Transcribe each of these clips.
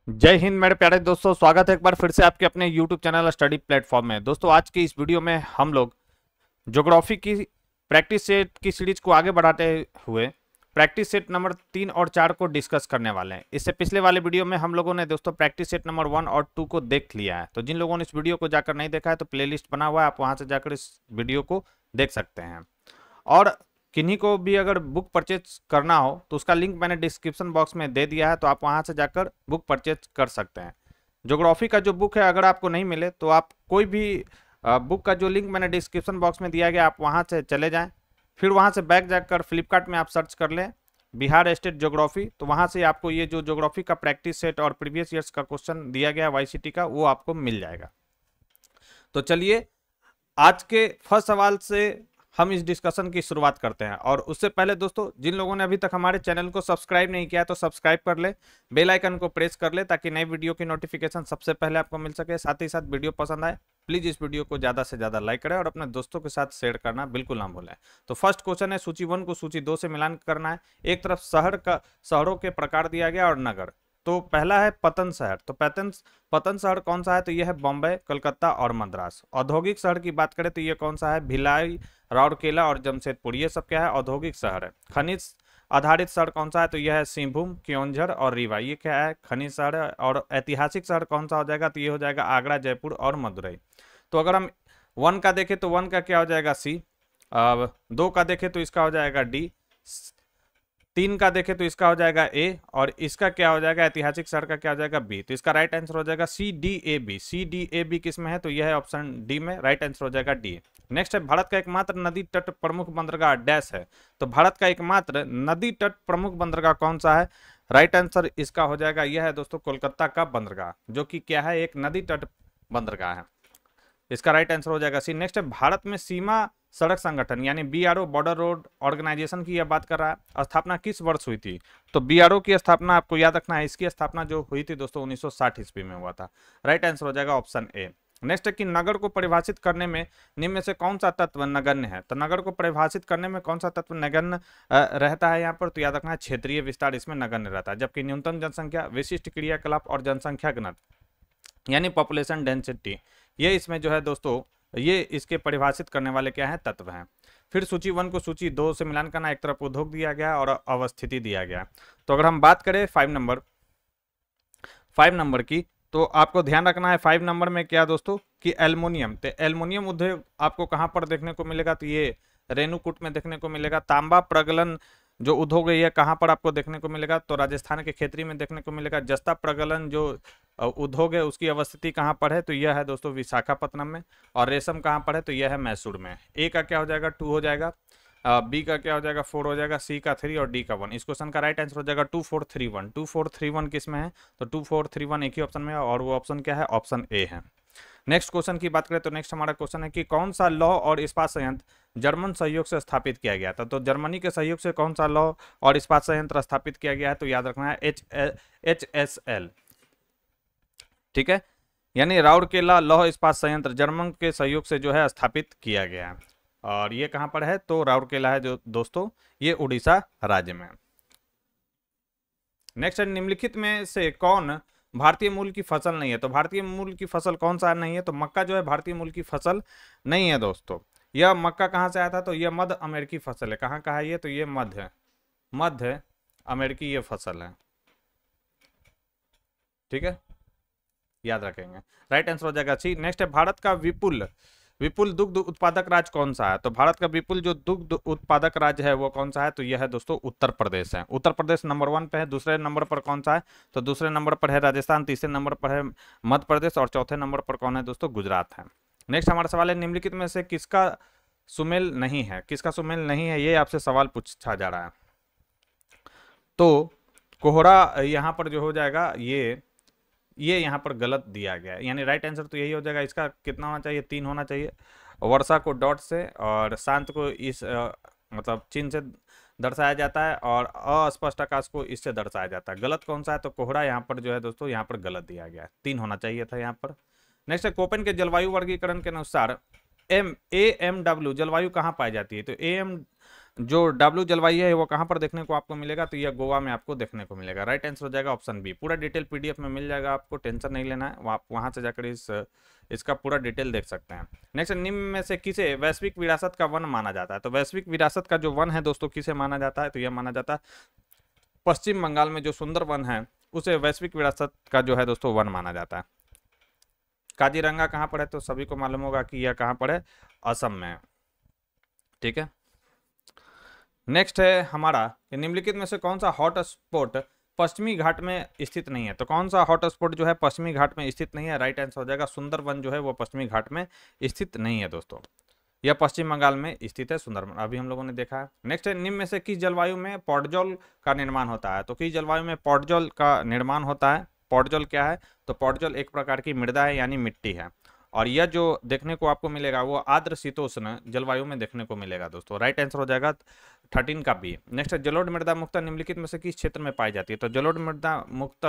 जय हिंद मेरे प्यारे दोस्तों, स्वागत है एक बार फिर से आपके अपने YouTube चैनल स्टडी प्लेटफॉर्म में। दोस्तों आज की इस वीडियो में हम लोग ज्योग्राफी की प्रैक्टिस सेट की सीरीज को आगे बढ़ाते हुए प्रैक्टिस सेट नंबर 3 और 4 को डिस्कस करने वाले हैं। इससे पिछले वाले वीडियो में हम लोगों ने दोस्तों प्रैक्टिस सेट नंबर 1 और 2 को देख लिया है। तो जिन लोगों ने इस वीडियो को जाकर नहीं देखा है तो प्लेलिस्ट बना हुआ है, आप वहां से जाकर इस वीडियो को देख सकते हैं। और किन्हीं को भी अगर बुक परचेज करना हो तो उसका लिंक मैंने डिस्क्रिप्शन बॉक्स में दे दिया है, तो आप वहां से जाकर बुक परचेज कर सकते हैं। ज्योग्राफी का जो बुक है अगर आपको नहीं मिले तो आप कोई भी बुक का जो लिंक मैंने डिस्क्रिप्शन बॉक्स में दिया गया आप वहां से चले जाएं, फिर वहां से बैक जाकर फ्लिपकार्ट में आप सर्च कर लें बिहार स्टेट ज्योग्राफी, तो वहां से आपको ये जो ज्योग्राफी का प्रैक्टिस सेट और प्रीवियस ईयर्स का क्वेश्चन दिया गया वाईसीटी का वो आपको मिल जाएगा। तो चलिए आज के फर्स्ट सवाल से हम इस डिस्कशन की शुरुआत करते हैं। और उससे पहले दोस्तों जिन लोगों ने अभी तक हमारे चैनल को सब्सक्राइब नहीं किया है तो सब्सक्राइब कर ले, बेल आइकन को प्रेस कर ले ताकि नई वीडियो की नोटिफिकेशन सबसे पहले आपको मिल सके। साथ ही साथ वीडियो पसंद आए प्लीज इस वीडियो को ज्यादा से ज्यादा लाइक करें और अपने दोस्तों के साथ शेयर करना बिल्कुल ना भूलें। तो फर्स्ट क्वेश्चन है, सूची 1 को सूची 2 से मिलान करना है। एक तरफ शहरों के प्रकार दिया गया और नगर। तो पहला है पतन शहर। तो पतन शहर कौन सा है? तो यह है बॉम्बे, कलकत्ता और मद्रास। औद्योगिक शहर की बात करें तो ये कौन सा है? भिलाई, राउरकेला और जमशेदपुर। ये सब क्या है? औद्योगिक शहर है। खनिज आधारित शहर कौन सा है? तो यह है सिंहभूम, क्योंझर और रीवा। ये क्या है? खनिज शहर है। और ऐतिहासिक शहर कौन सा हो जाएगा? तो ये हो जाएगा आगरा, जयपुर और मदुरई। तो अगर हम 1 का देखें तो 1 का क्या हो जाएगा? सी। अब 2 का देखें तो इसका हो जाएगा डी। 3 का देखें तो इसका हो जाएगा ए। और इसका क्या हो जाएगा? ऐतिहासिक शहर का क्या हो जाएगा? बी। तो इसका राइट आंसर हो जाएगा C D A B. C D A B किस में है? तो यह है ऑप्शन डी में। राइट आंसर हो जाएगा डी। नेक्स्ट है, भारत का एकमात्र नदी तट प्रमुख बंदरगाह डैश है। तो भारत का एकमात्र नदी तट प्रमुख बंदरगाह कौन सा है? राइट आंसर इसका हो जाएगा यह है दोस्तों कोलकाता का बंदरगाह, जो कि क्या है? एक नदी तट बंदरगाह है। इसका राइट आंसर हो जाएगा सी। नेक्स्ट है, भारत में सीमा सड़क संगठन यानी बीआरओ, बॉर्डर रोड ऑर्गेनाइजेशन की यह बात कर रहा है। स्थापना किस वर्ष हुई थी? तो बीआरओ की स्थापना आपको याद रखना है, इसकी स्थापना जो हुई थी दोस्तों 1960 ईस्वी में हुआ था। राइट आंसर हो जाएगा ऑप्शन ए। नेक्स्ट है कि नगर को परिभाषित करने में निम्न में से कौन सा तत्व नगण्य है? तो नगर को परिभाषित करने में कौन सा तत्व नगण्य रहता है यहाँ पर? तो याद रखना है क्षेत्रीय विस्तार इसमें नगण्य रहता है। जबकि न्यूनतम जनसंख्या, विशिष्ट क्रियाकलाप और जनसंख्या घनत्व यानी पॉपुलेशन डेंसिटी, ये इसमें जो है दोस्तों ये इसके परिभाषित करने वाले क्या है? तत्व हैं। फिर सूची 1 को सूची 2 से मिलान करना। एक तरफ उद्योग दिया गया और अवस्थिति दिया गया। तो अगर हम बात करें 5 नंबर की, तो आपको ध्यान रखना है 5 नंबर में क्या दोस्तों कि एल्युमिनियम। तो एल्युमिनियम उद्योग आपको कहां पर देखने को मिलेगा? तो ये रेणुकूट में देखने को मिलेगा। तांबा प्रगलन जो उद्योग है ये कहां पर आपको देखने को मिलेगा? तो राजस्थान के खेतरी में देखने को मिलेगा। जस्ता प्रगलन जो उद्योग है उसकी अवस्थिति कहां पर है? तो यह है दोस्तों विशाखापट्टनम में। और रेशम कहां पर है? तो यह है मैसूर में। ए का क्या हो जाएगा? 2 हो जाएगा। बी का क्या हो जाएगा? 4 हो जाएगा। सी का 3 और डी का 1। इस क्वेश्चन का राइट आंसर हो जाएगा 2431। 2431 किस में है? तो 2431 एक ही ऑप्शन में है और वो ऑप्शन क्या है? ऑप्शन ए है। नेक्स्ट क्वेश्चन की बात करें तो नेक्स्ट हमारा क्वेश्चन है कि कौन सा लौह और इस्पात संयंत्र जर्मन सहयोग से स्थापित किया गया था? तो जर्मनी के सहयोग से कौन सा लौह और इस्पात संयंत्र स्थापित किया गया है? तो याद रखना है HSL। ठीक है, यानी राउरकेला लौह इस्पात संयंत्र जर्मन के सहयोग से जो है स्थापित किया गया है। और ये कहां पर है? तो राउरकेला है जो दोस्तों ये उड़ीसा राज्य में। नेक्स्ट है, निम्नलिखित में से कौन भारतीय मूल की फसल नहीं है? तो भारतीय मूल की फसल कौन सा नहीं है? तो मक्का जो है भारतीय मूल की फसल नहीं है दोस्तों। यह मक्का कहां से आया था? तो यह मध्य अमेरिकी फसल है। कहां का है ये? तो ये मध्य अमेरिकी ये फसल है। ठीक है, याद रखेंगे। राइट आंसर हो जाएगा सी। नेक्स्ट है, भारत का विपुल दुग्ध उत्पादक राज्य कौन सा है? तो भारत का विपुल जो दुग्ध उत्पादक राज्य है वो कौन सा है? तो यह है दोस्तों उत्तर प्रदेश है। उत्तर प्रदेश नंबर 1 पे है। दूसरे नंबर पर कौन सा है? तो दूसरे नंबर पर है राजस्थान। तीसरे नंबर पर है मध्य प्रदेश और चौथे नंबर पर कौन है दोस्तों? गुजरात है। नेक्स्ट हमारा सवाल है, निम्नलिखित में से किसका सुमेल नहीं है? किसका सुमेल नहीं है ये आपसे सवाल पूछा जा रहा है। तो कोहरा यहाँ पर जो हो जाएगा ये यहाँ पर गलत दिया गया है, यानी राइट आंसर तो यही हो जाएगा। इसका कितना होना चाहिए? 3 होना चाहिए। वर्षा को डॉट से और शांत को इस मतलब चिन्ह से दर्शाया जाता है और अस्पष्ट आकाश को इससे दर्शाया जाता है। गलत कौन सा है? तो कोहरा यहाँ पर जो है दोस्तों यहाँ पर गलत दिया गया है। 3 होना चाहिए था यहाँ पर। नेक्स्ट है, कोपेन के जलवायु वर्गीकरण के अनुसार AMW जलवायु कहाँ पाई जाती है? तो जो डब्ल्यू जलवायु है वो कहाँ पर देखने को आपको मिलेगा, तो यह गोवा में आपको देखने को मिलेगा। राइट आंसर हो जाएगा ऑप्शन बी। पूरा डिटेल पीडीएफ में मिल जाएगा, आपको टेंशन नहीं लेना है, आप वहाँ से जाकर इसका पूरा डिटेल देख सकते हैं। नेक्स्ट, निम्न में से किसे वैश्विक विरासत का वन माना जाता है? तो वैश्विक विरासत का जो वन है दोस्तों किसे माना जाता है, तो यह माना जाता है पश्चिम बंगाल में जो सुंदर वन है उसे वैश्विक विरासत का जो है दोस्तों वन माना जाता है। काजीरंगा कहाँ पर है, तो सभी को मालूम होगा कि यह कहाँ पर है, असम में। ठीक है, नेक्स्ट है हमारा कि निम्नलिखित में से कौन सा हॉट स्पॉट पश्चिमी घाट में स्थित नहीं है? तो कौन सा हॉट स्पॉट जो है पश्चिमी घाट में स्थित नहीं है? राइट आंसर हो जाएगा सुंदरवन जो है वो पश्चिमी घाट में स्थित नहीं है दोस्तों, यह पश्चिम बंगाल में स्थित है सुंदरवन, अभी हम लोगों ने देखा है। नेक्स्ट है निम्न में से किस जलवायु में पॉटजोल का निर्माण होता है? तो किस जलवायु में पॉटजोल का निर्माण होता है? पॉटजोल क्या है, तो पॉटजोल एक प्रकार की मृदा है यानी मिट्टी है, और यह जो देखने को आपको मिलेगा वो आर्द्र शीतोष्ण जलवायु में देखने को मिलेगा दोस्तों। राइट आंसर हो जाएगा 13 का बी। नेक्स्ट है जलोढ़ मृदा मुक्त निम्नलिखित में से किस क्षेत्र में पाई जाती है? तो जलोढ़ मृदा मुक्त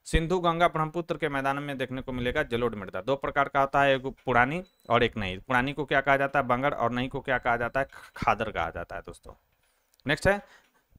सिंधु गंगा ब्रह्मपुत्र के मैदान में देखने को मिलेगा जलोढ़ मृदा। दो प्रकार का आता है, एक पुरानी और एक नई। पुरानी को क्या कहा जाता है, बंगड़, और नई को क्या कहा जाता है, खादर कहा जाता है दोस्तों। नेक्स्ट है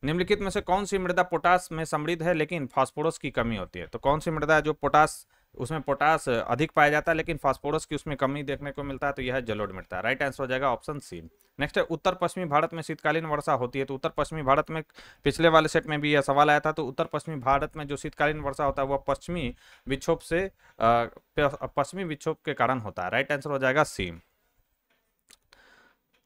निम्नलिखित में से कौन सी मृदा पोटास में समृद्ध है लेकिन फास्फोरस की कमी होती है? तो कौन सी मृदा है जो पोटास, उसमें पोटास अधिक पाया जाता है लेकिन फास्फोरस की उसमें कमी देखने को मिलता है? तो यह है जलोढ़ मृदा। राइट आंसर हो जाएगा ऑप्शन सी। नेक्स्ट है उत्तर पश्चिमी भारत में शीतकालीन वर्षा होती है? तो उत्तर पश्चिमी भारत में पिछले वाले सेट में भी यह सवाल आया था, तो उत्तर पश्चिमी भारत में जो शीतकालीन वर्षा होता है वह पश्चिमी विक्षोभ से पश्चिमी विक्षोभ के कारण होता है। राइट आंसर हो जाएगा सी।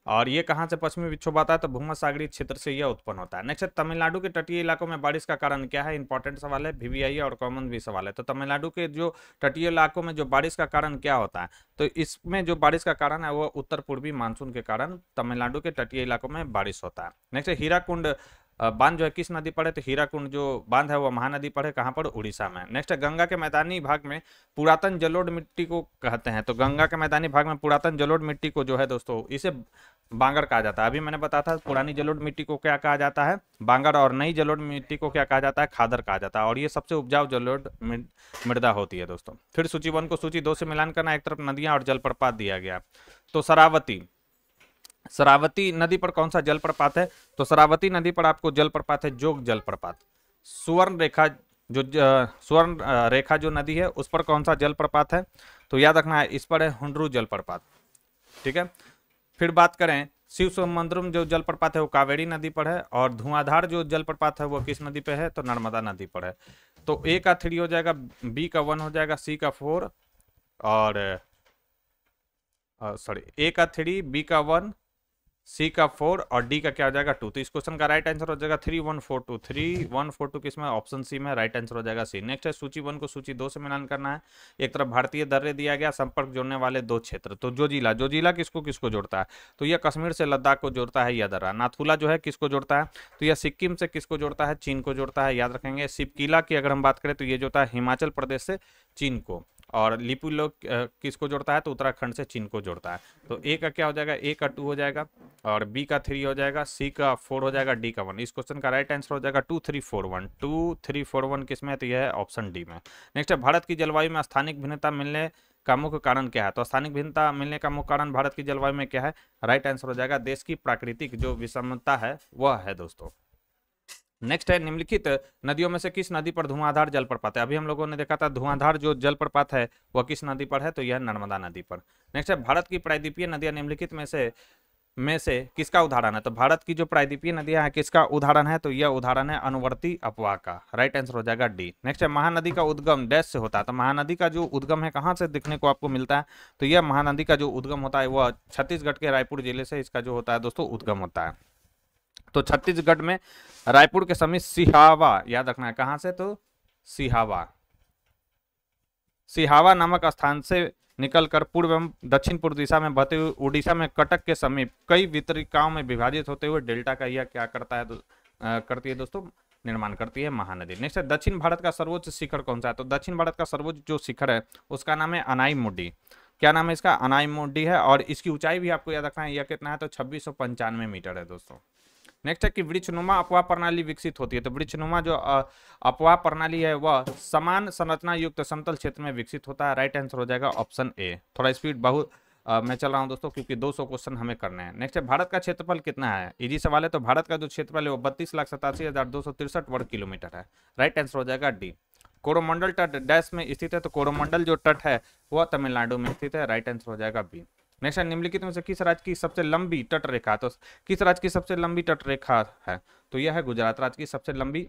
और ये कहाँ से पश्चिमी विक्षोभ आता है, तो भूमध्य सागरीय क्षेत्र से यह उत्पन्न होता है। नेक्स्ट, तमिलनाडु के तटीय इलाकों में बारिश का कारण क्या है? इंपॉर्टेंट सवाल है, वीवीआई और कॉमन भी सवाल है। तो तमिलनाडु के जो तटीय इलाकों में जो बारिश का कारण क्या होता है, तो इसमें जो बारिश का कारण है वो उत्तर पूर्वी मानसून के कारण तमिलनाडु के तटीय इलाकों में बारिश होता है। नेक्स्ट, हीराकुंड बांध जो है किस नदी पर है? तो हीराकुंड जो बांध है वो महानदी पर है, कहाँ पर, उड़ीसा में। नेक्स्ट, गंगा के मैदानी भाग में पुरातन जलोढ़ मिट्टी को कहते हैं? तो गंगा के मैदानी भाग में पुरातन जलोढ़ मिट्टी को जो है दोस्तों इसे बांगर कहा जाता है। अभी मैंने बताया था पुरानी जलोढ़ मिट्टी को क्या कहा जाता है, बांगर, और नई जलोढ़ मिट्टी को क्या कहा जाता है, खादर कहा जाता है, और ये सबसे उपजाऊ जलोढ़ मृदा होती है दोस्तों। फिर सूची 1 को सूची 2 से मिलान करना, एक तरफ नदियां और जलप्रपात दिया गया। तो शरावती नदी पर कौन सा जलप्रपात है? तो शरावती नदी पर आपको जलप्रपात है जोग जलप्रपात। सुवर्ण रेखा जो नदी है उस पर कौन सा जलप्रपात है? तो याद रखना है इस पर है हुंड्रू जलप्रपात। ठीक है, फिर बात करें शिव समुद्रम जो जलप्रपात है वो कावेरी नदी पर है, और धुआंधार जो जलप्रपात है वो किस नदी पे है? तो नर्मदा नदी पर है। तो ए का 3 हो जाएगा, बी का 1 हो जाएगा, सी का 4 और ए का 3, बी का 1, सी का 4 और डी का क्या हो जाएगा 2। तो इस क्वेश्चन का राइट आंसर हो जाएगा 3142। 3142 किसमें? ऑप्शन सी में। राइट आंसर हो जाएगा सी। नेक्स्ट है सूची 1 को सूची 2 से मिलान करना है। एक तरफ भारतीय दर्रे दिया गया, संपर्क जोड़ने वाले 2 क्षेत्र। तो जोजिला किसको किसको जोड़ता है? तो यह कश्मीर से लद्दाख को जोड़ता है, यह दर्रा। नाथुला जो है किसको जोड़ता है? तो यह सिक्किम से किसको जोड़ता है? चीन को जोड़ता है, याद रखेंगे। सिपकीला की अगर हम बात करें तो ये जोड़ता है हिमाचल प्रदेश से चीन को, और लिपुलेख किसको जोड़ता है? तो उत्तराखंड से चीन को जोड़ता है। तो ए का क्या हो जाएगा? ए का 2 हो जाएगा, और बी का 3 हो जाएगा, सी का 4 हो जाएगा, डी का 1। इस क्वेश्चन का राइट आंसर हो जाएगा 2341। 2341 किस में? तो यह है ऑप्शन डी में। नेक्स्ट है भारत की जलवायु में स्थानिक भिन्नता मिलने का मुख्य कारण क्या है? तो स्थानिक भिन्नता मिलने का मुख्य कारण भारत की जलवायु में क्या है? राइट आंसर हो जाएगा देश की प्राकृतिक जो विषमता है वह है दोस्तों। नेक्स्ट है निम्नलिखित नदियों में से किस नदी पर धुआंधार जलप्रपात है? अभी हम लोगों ने देखा था धुआंधार जो जलप्रपात है वह किस नदी पर है? तो यह नर्मदा नदी पर। नेक्स्ट है भारत की प्रायद्वीपीय नदियां निम्नलिखित में से किसका उदाहरण है? तो भारत की जो प्रायद्वीपीय नदियां हैं किसका उदाहरण है? तो यह उदाहरण है अनुवर्ती अपवाह का। राइट आंसर हो जाएगा डी। नेक्स्ट है महानदी का उद्गम डैश से होता है? तो महानदी का जो उद्गम है कहाँ से देखने को आपको मिलता है? तो यह महानदी का जो उद्गम होता है वह छत्तीसगढ़ के रायपुर जिले से इसका जो होता है दोस्तों उद्गम होता है। तो छत्तीसगढ़ में रायपुर के समीप सिहावा, याद रखना है कहां से? तो सिहावा नामक स्थान से निकलकर पूर्व एवं दक्षिण पूर्व दिशा में बहते हुए उड़ीसा में कटक के समीप कई वितरिकाओं में विभाजित होते हुए डेल्टा का यह क्या करता है करती है दोस्तों? निर्माण करती है महानदी। नेक्स्ट है दक्षिण भारत का सर्वोच्च शिखर कौन सा है? तो दक्षिण भारत का सर्वोच्च जो शिखर है उसका नाम है अनाईमुडी। क्या नाम है इसका? अनाईमुडी है, और इसकी ऊंचाई भी आपको याद रखना है, यह कितना है? तो 2695 मीटर है दोस्तों। नेक्स्ट है कि वृक्षनुमा अपवाह प्रणाली विकसित होती है? तो वृक्षनुमा जो अपवाह प्रणाली है वह समान संरचना युक्त समतल क्षेत्र में विकसित होता है। राइट आंसर हो जाएगा ऑप्शन ए। थोड़ा स्पीड बहुत मैं चल रहा हूं दोस्तों, क्योंकि 200 क्वेश्चन हमें करने हैं। नेक्स्ट है, भारत का क्षेत्रफल कितना है? इजी सवाल है। तो भारत का जो क्षेत्रफल है वो 32,87,263 वर्ग किलोमीटर है। राइट आंसर हो जाएगा डी। कोरोमंडल तट डैश में स्थित है? तो कोरोमंडल जो तट है वह तमिलनाडु में स्थित है। राइट आंसर हो जाएगा बी। नेक्स्ट है, निम्नलिखित में से किस राज्य की सबसे लंबी तट रेखा? तो किस राज्य की सबसे लंबी तट रेखा है? तो यह है गुजरात राज्य की सबसे लंबी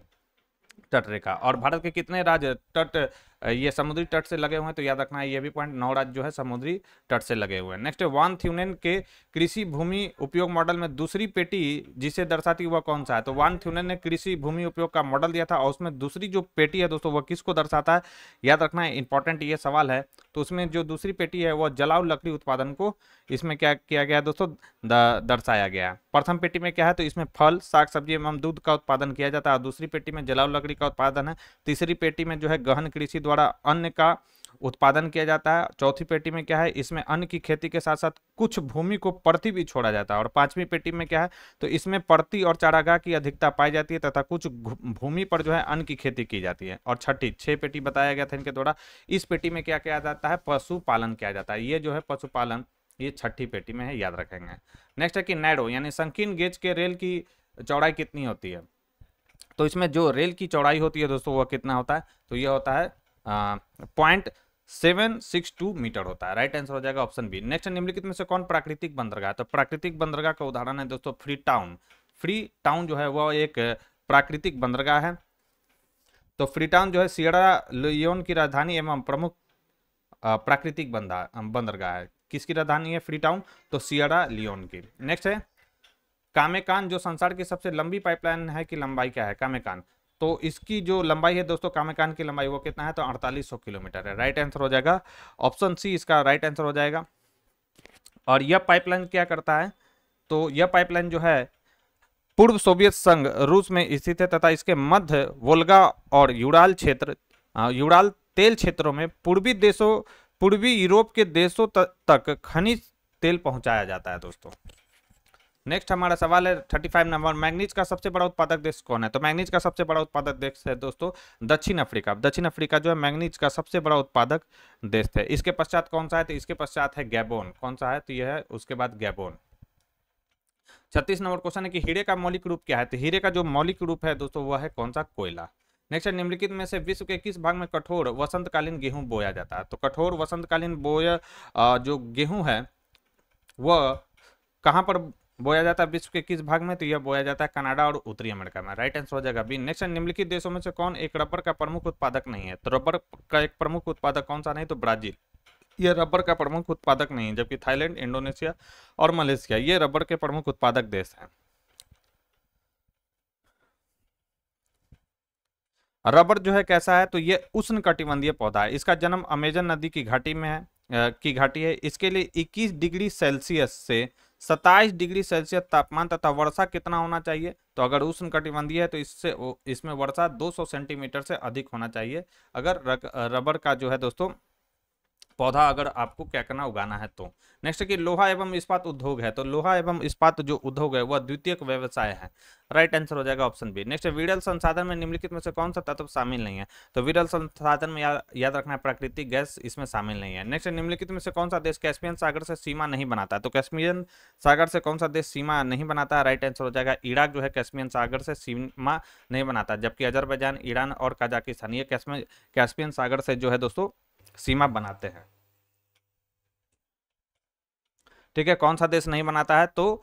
तट रेखा। और भारत के कितने राज्य तट ये समुद्री तट से लगे हुए हैं? तो याद रखना है ये भी पॉइंट, 9 राज्य जो है समुद्री तट से लगे हुए हैं। नेक्स्ट है, वान थ्यूनेन के कृषि भूमि उपयोग मॉडल में दूसरी पेटी जिसे दर्शाती वह कौन सा है? तो वान थ्यूनेन ने कृषि भूमि उपयोग का मॉडल दिया था और उसमें दूसरी जो पेटी है दोस्तों वह किसको दर्शाता है? याद रखना है, इंपॉर्टेंट ये सवाल है। तो उसमें जो दूसरी पेटी है वह जलाऊ लकड़ी उत्पादन को इसमें क्या किया गया दोस्तों? दर्शाया गया है। प्रथम पेटी में क्या है? तो इसमें फल, साग सब्जी एवं दूध का उत्पादन किया जाता है। दूसरी पेटी में जलाऊ लकड़ी का उत्पादन है। तीसरी पेटी में जो है गहन कृषि द्वारा अन्न का उत्पादन किया जाता है। चौथी पेटी में क्या है? इसमें अन्न की खेती के साथ साथ कुछ भूमि को परती भी छोड़ा जाता है। और पांचवी पेटी में क्या है? तो इसमें परती और चारागाह की अधिकता पाई जाती है तथा कुछ भूमि पर जो है अन्न की खेती की जाती है। और छठी 6 पेटी बताया गया था इनके द्वारा। इस पेटी में क्या किया जाता है? पशुपालन किया जाता है। ये जो है पशुपालन, ये छठी पेटी में है, याद रखेंगे। नेक्स्ट है कि नैरो यानी संकीर्ण गेज के रेल की चौड़ाई कितनी होती है? तो इसमें जो रेल की चौड़ाई होती है दोस्तों वह कितना होता है? तो यह होता है 0.762 मीटर होता है। राइट आंसर हो जाएगा ऑप्शन बी। नेक्स्ट, निम्नलिखित में से कौन प्राकृतिक बंदरगाह? तो प्राकृतिक बंदरगाह का उदाहरण है दोस्तों फ्री टाउन। फ्री टाउन जो है वह एक प्राकृतिक बंदरगाह है। तो फ्री टाउन जो है सियरा लियोन की राजधानी एवं प्रमुख प्राकृतिक बंदरगाह है। किसकी राजधानी है फ्री टाउन? तो सियरा लियोन की। नेक्स्ट है, कामेकान जो संसार की सबसे लंबी पाइपलाइन है की लंबाई क्या है? कामेकान, तो इसकी जो लंबाई है दोस्तों कामेकान की लंबाई वो कितना है? तो 4800 किलोमीटर है। राइट आंसर हो जाएगा ऑप्शन सी, इसका राइट आंसर हो जाएगा। और यह पाइपलाइन क्या करता है? तो यह पाइपलाइन जो है पूर्व सोवियत संघ रूस में स्थित है तथा इसके मध्य वोल्गा और यूराल क्षेत्र, यूराल तेल क्षेत्रों में पूर्वी यूरोप के देशों तक खनिज तेल पहुंचाया जाता है दोस्तों। नेक्स्ट हमारा सवाल है 35 नंबर, मैग्नीज का सबसे बड़ा उत्पादक देश कौन है? तो मैग्नीज का सबसे बड़ा उत्पादक देश है दोस्तों दक्षिण अफ्रीका। दक्षिण अफ्रीका जो है मैग्नीज का सबसे बड़ा उत्पादक देश है। इसके पश्चात कौन सा है? तो इसके पश्चात है गैबोन। कौन सा है? तो यह है उसके बाद गैबोन। 36 नंबर क्वेश्चन है कि हीरे का मौलिक रूप क्या है? तो हीरे का जो मौलिक रूप है दोस्तों वह है कौन सा? कोयला। नेक्स्ट है, निम्नलिखित में से विश्व के किस भाग में कठोर वसंतकालीन गेहूं बोया जाता है? तो कठोर वसंतकालीन जो गेहूं है वह कहां पर बोया जाता है? विश्व के किस भाग में? तो यह बोया जाता है कनाडा और उत्तरी अमेरिका में। राइट आंसर हो जाएगा बी। नेक्स्ट, निम्नलिखित देशों में से कौन एक रबर का प्रमुख उत्पादक नहीं है? तो रबर का एक प्रमुख उत्पादक कौन सा नहीं? तो ब्राजील, यह रबर का प्रमुख उत्पादक नहीं है। जबकि थाईलैंड, इंडोनेशिया और मलेशिया ये रबर के प्रमुख उत्पादक देश हैं। रबर जो है कैसा है? तो ये उष्णकटिबंधीय पौधा है। इसका जन्म अमेजन नदी की घाटी में है, की घाटी है। इसके लिए 21 डिग्री सेल्सियस से 27 डिग्री सेल्सियस तापमान तथा वर्षा कितना होना चाहिए? तो अगर उष्णकटिबंधीय है तो इसमें वर्षा 200 सेंटीमीटर से अधिक होना चाहिए अगर रबर का जो है दोस्तों पौधा अगर आपको क्या करना, उगाना है तो। नेक्स्ट कि लोहा एवं इस्पात उद्योग है। तो लोहा एवं इस्पात जो उद्योग है वह द्वितीयक व्यवसाय है। राइट आंसर हो जाएगा ऑप्शन बी। नेक्स्ट, विरल संसाधन में निम्नलिखित में से कौन सा तत्व शामिल नहीं है? तो विरल संसाधन में याद रखना है प्राकृतिक गैस इसमें शामिल नहीं है। नेक्स्ट, निम्नलिखित में से कौन सा देश कैस्पियन सागर से सीमा नहीं बनाता? तो कैस्पियन सागर से कौन सा देश सीमा नहीं बनाता? राइट आंसर हो जाएगा इराक जो है कैस्पियन सागर से सीमा नहीं बनाता। जबकि अजरबैजान, ईरान और कजाकिस्तान ये कैस्पियन सागर से जो है दोस्तों सीमा बनाते हैं। ठीक है, कौन सा देश नहीं बनाता है? तो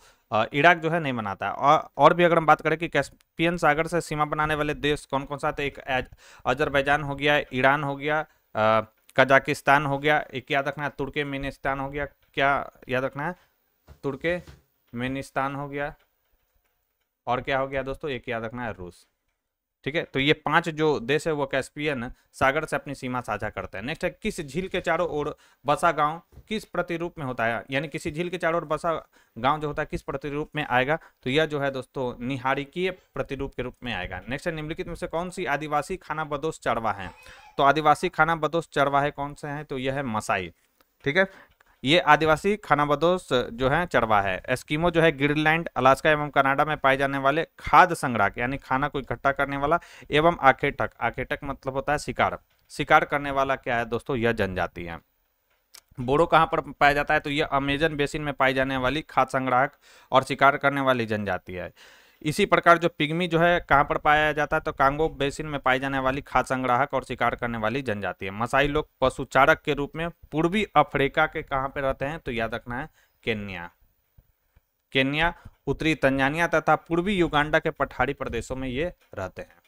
इराक जो है नहीं बनाता है। और भी अगर हम बात करें कि कैस्पियन सागर से सीमा बनाने वाले देश कौन कौन सा? तो एक अजरबैजान हो गया, ईरान हो गया, कजाकिस्तान हो गया, एक याद रखना है तुर्कमेनिस्तान हो गया। क्या याद रखना है? तुर्कमेनिस्तान हो गया। और क्या हो गया दोस्तों? एक याद रखना है रूस। ठीक है, तो ये 5 जो देश है वो कैस्पियन सागर से अपनी सीमा साझा करते हैं। नेक्स्ट है, किस झील के चारों ओर बसा गांव किस प्रतिरूप में होता है? यानी किसी झील के चारों ओर बसा गांव जो होता है किस प्रतिरूप में आएगा? तो यह जो है दोस्तों निहारिकीय प्रतिरूप के रूप में आएगा। नेक्स्ट है, निम्नलिखित में से कौन सी आदिवासी खानाबदोश चरवाहे हैं? तो आदिवासी खानाबदोश चरवाहे कौन से हैं? तो यह है मसाई। ठीक है, ये आदिवासी खानाबदोश जो है चरवाहा है। एस्किमो जो है ग्रीनलैंड, अलास्का एवं कनाडा में पाए जाने वाले खाद्य संग्राहक यानी खाना को इकट्ठा करने वाला एवं आखेटक, आखेटक मतलब होता है शिकार, शिकार करने वाला क्या है दोस्तों? यह जनजाति है। बोडो कहाँ पर पाया जाता है, तो यह अमेजन बेसिन में पाई जाने वाली खाद्य संग्राहक और शिकार करने वाली जनजाति है। इसी प्रकार जो पिग्मी जो है कहाँ पर पाया जाता है, तो कांगो बेसिन में पाई जाने वाली खाद्य संग्राहक और शिकार करने वाली जनजाति है। मसाई लोग पशुचारक के रूप में पूर्वी अफ्रीका के कहाँ पे रहते हैं, तो याद रखना है केन्या, केन्या, उत्तरी तंजानिया तथा पूर्वी युगांडा के पठारी प्रदेशों में ये रहते हैं।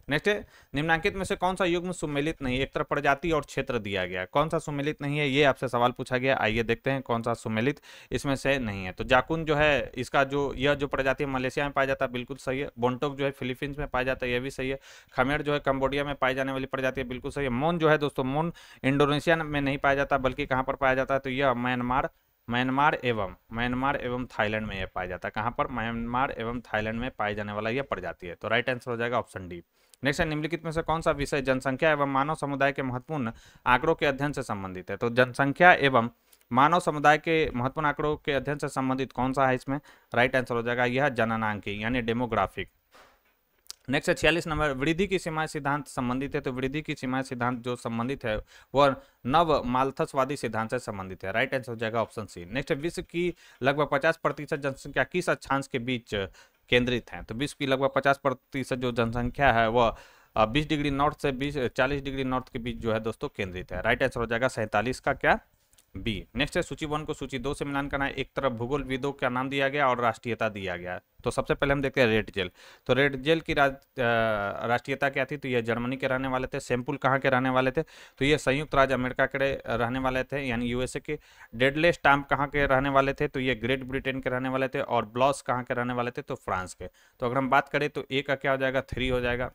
नेक्स्ट है, निम्नलिखित में से कौन सा युग्म सुमेलित नहीं है। एक तरफ प्रजाति और क्षेत्र दिया गया है, कौन सा सुमेलित नहीं है, ये आपसे सवाल पूछा गया। आइए देखते हैं कौन सा सुमेलित इसमें से नहीं है। तो जाकुन जो है इसका जो यह जो प्रजाति है मलेशिया में पाया जाता है, बिल्कुल सही है। बोंटोक जो है फिलीपींस में पाया जाता है, यह भी सही है। खमेर जो है कंबोडिया में पाई जाने वाली प्रजाति है, बिल्कुल सही है। मोन जो है दोस्तों, मोन इंडोनेशिया में नहीं पाया जाता, बल्कि कहाँ पर पाया जाता है, तो यह म्यांमार एवं थाईलैंड में यह पाया जाता है। कहाँ पर, म्यांमार एवं थाईलैंड में पाई जाने वाला यह प्रजाति है। तो राइट आंसर हो जाएगा ऑप्शन डी। नेक्स्ट है, निम्नलिखित में से कौन सा विषय जनसंख्या एवं मानव समुदाय के महत्वपूर्ण आंकड़ों के अध्ययन से संबंधित है। तो जनसंख्या एवं मानव समुदाय के महत्वपूर्ण आंकड़ों के अध्ययन से संबंधित कौन सा है इसमें, राइट आंसर हो जाएगा यह जननांकी यानी डेमोग्राफिक। नेक्स्ट है 46 नंबर, वृद्धि की सीमाएं सिद्धांत संबंधित है। तो वृद्धि की सीमाएं सिद्धांत जो संबंधित है वह नव माल्थसवादी सिद्धांत से संबंधित है। राइट आंसर हो जाएगा ऑप्शन सी। नेक्स्ट है, विश्व की लगभग 50% जनसंख्या किस अक्षांश के बीच केंद्रित है। तो विश्व की लगभग 50% जो जनसंख्या है वह 20 डिग्री नॉर्थ से 40 डिग्री नॉर्थ के बीच जो है दोस्तों केंद्रित है। राइट आंसर हो जाएगा 47 का क्या, बी। नेक्स्ट है, सूची 1 को सूची 2 से मिलान करना है। एक तरफ भूगोलविदों का नाम दिया गया और राष्ट्रीयता दिया गया। तो सबसे पहले हम देखते हैं रेड जेल। तो रेड जेल की राष्ट्रीयता क्या थी, तो ये जर्मनी के रहने वाले थे। सैंपल कहाँ के रहने वाले थे, तो ये संयुक्त राज्य अमेरिका के रहने वाले थे यानी यूएसए के। डेडले स्टाम्प कहाँ के रहने वाले थे, तो ये ग्रेट ब्रिटेन के रहने वाले थे। और ब्लॉस कहाँ के रहने वाले थे, तो फ्रांस के। तो अगर हम बात करें तो ए का क्या हो जाएगा, 3 हो जाएगा,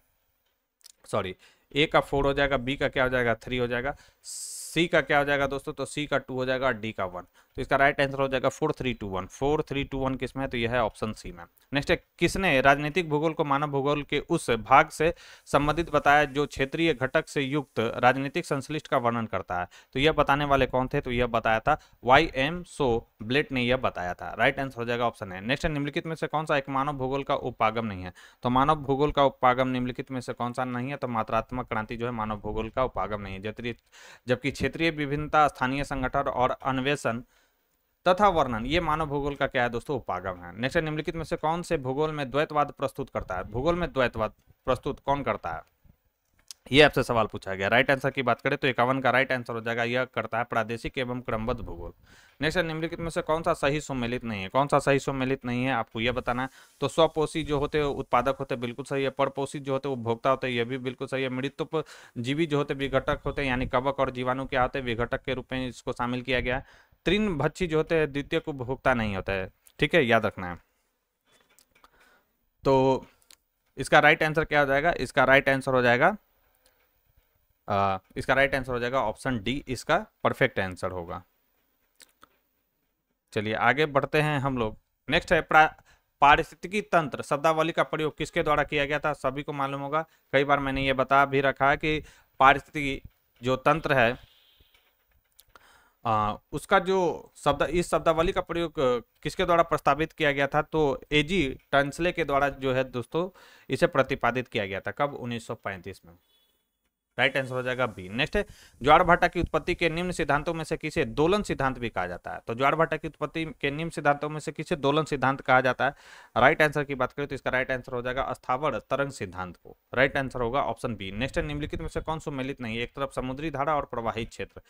सॉरी ए का 4 हो जाएगा, बी का क्या हो जाएगा, 3 हो जाएगा, सी का क्या हो जाएगा दोस्तों, तो सी का 2 हो जाएगा और डी का 1। तो इसका राइट आंसर हो जाएगा 4 3 2 1। 4 3 2 1 किसमें है, तो यह है ऑप्शन सी में। नेक्स्ट है, किसने राजनीतिक भूगोल को मानव भूगोल के उस भाग से संबंधित बताया जो क्षेत्रीय घटक से युक्त राजनीतिक संश्लिष्ट का वर्णन करता है। तो यह बताने वाले कौन थे, तो यह बताया था YM सो ब्लेट ने यह बताया था। राइट आंसर हो जाएगा ऑप्शन है। नेक्स्ट है, निम्नलिखित में से कौन सा एक मानव भूगोल का उपागम नहीं है। तो मानव भूगोल का उपागम निम्नलिखित में से कौन सा नहीं है, तो मात्रात्मक क्रांति जो है मानव भूगोल का उपागम नहीं है। जबकि क्षेत्रीय विभिन्नता, स्थानीय संगठन और अन्वेषण तथा वर्णन ये मानव भूगोल का क्या है दोस्तों, उपागम है। नेक्स्ट, निम्नलिखित में से कौन से भूगोल में द्वैतवाद प्रस्तुत करता है। भूगोल में द्वैतवाद प्रस्तुत कौन करता है, ये आपसे सवाल पूछा गया। राइट आंसर की बात करें तो 51 का राइट आंसर हो जाएगा, यह करता है प्रादेशिक एवं क्रमबद्ध भूगोल। नेक्स्ट, निम्नलिखित में से कौन सा सही सुमेलित नहीं है। कौन सा सही सुमेलित नहीं है आपको यह बताना है। तो स्वपोषी जो होते हैं उत्पादक होते हैं, बिल्कुल सही है। परपोषी जो होते हैं उपभोक्ता होते हैं, यह भी बिल्कुल सही है। मृतोपजीवी जो होते हैं विघटक होते हैं, यानी कवक और जीवाणु क्या होते हैं, विघटक के रूप में इसको शामिल किया गया है। तृणभक्षी जो होते हैं द्वितीयक उपभोक्ता नहीं होता है, ठीक है, याद रखना है। तो इसका राइट आंसर क्या हो जाएगा, इसका राइट आंसर हो जाएगा ऑप्शन डी, इसका परफेक्ट आंसर होगा। चलिए आगे बढ़ते हैं हम लोग। नेक्स्ट है पारिस्थितिकी तंत्र शब्दावली का प्रयोग किसके द्वारा किया गया था। सभी को मालूम होगा, कई बार मैंने ये बता भी रखा है कि पारिस्थितिकी जो तंत्र है उसका जो इस शब्दावली का प्रयोग किसके द्वारा प्रस्तावित किया गया था। तो एजी टंसले के द्वारा जो है दोस्तों इसे प्रतिपादित किया गया था। कब, 1935 में। राइट आंसर हो जाएगा बी। नेक्स्ट है, ज्वार भाटा की उत्पत्ति के निम्न सिद्धांतों में से किसे दोलन सिद्धांत भी कहा जाता है। तो ज्वार भाटा की उत्पत्ति के निम्न सिद्धांतों में से किसे दोलन सिद्धांत कहा जाता है। राइट आंसर की बात करें तो इसका राइट आंसर हो जाएगा स्थावर तरंग सिद्धांत को। राइट आंसर होगा ऑप्शन बी। नेक्स्ट है, निम्नलिखित में से कौन सुमेलित नहीं है। एक तरफ समुद्री धारा और प्रवाही क्षेत्र,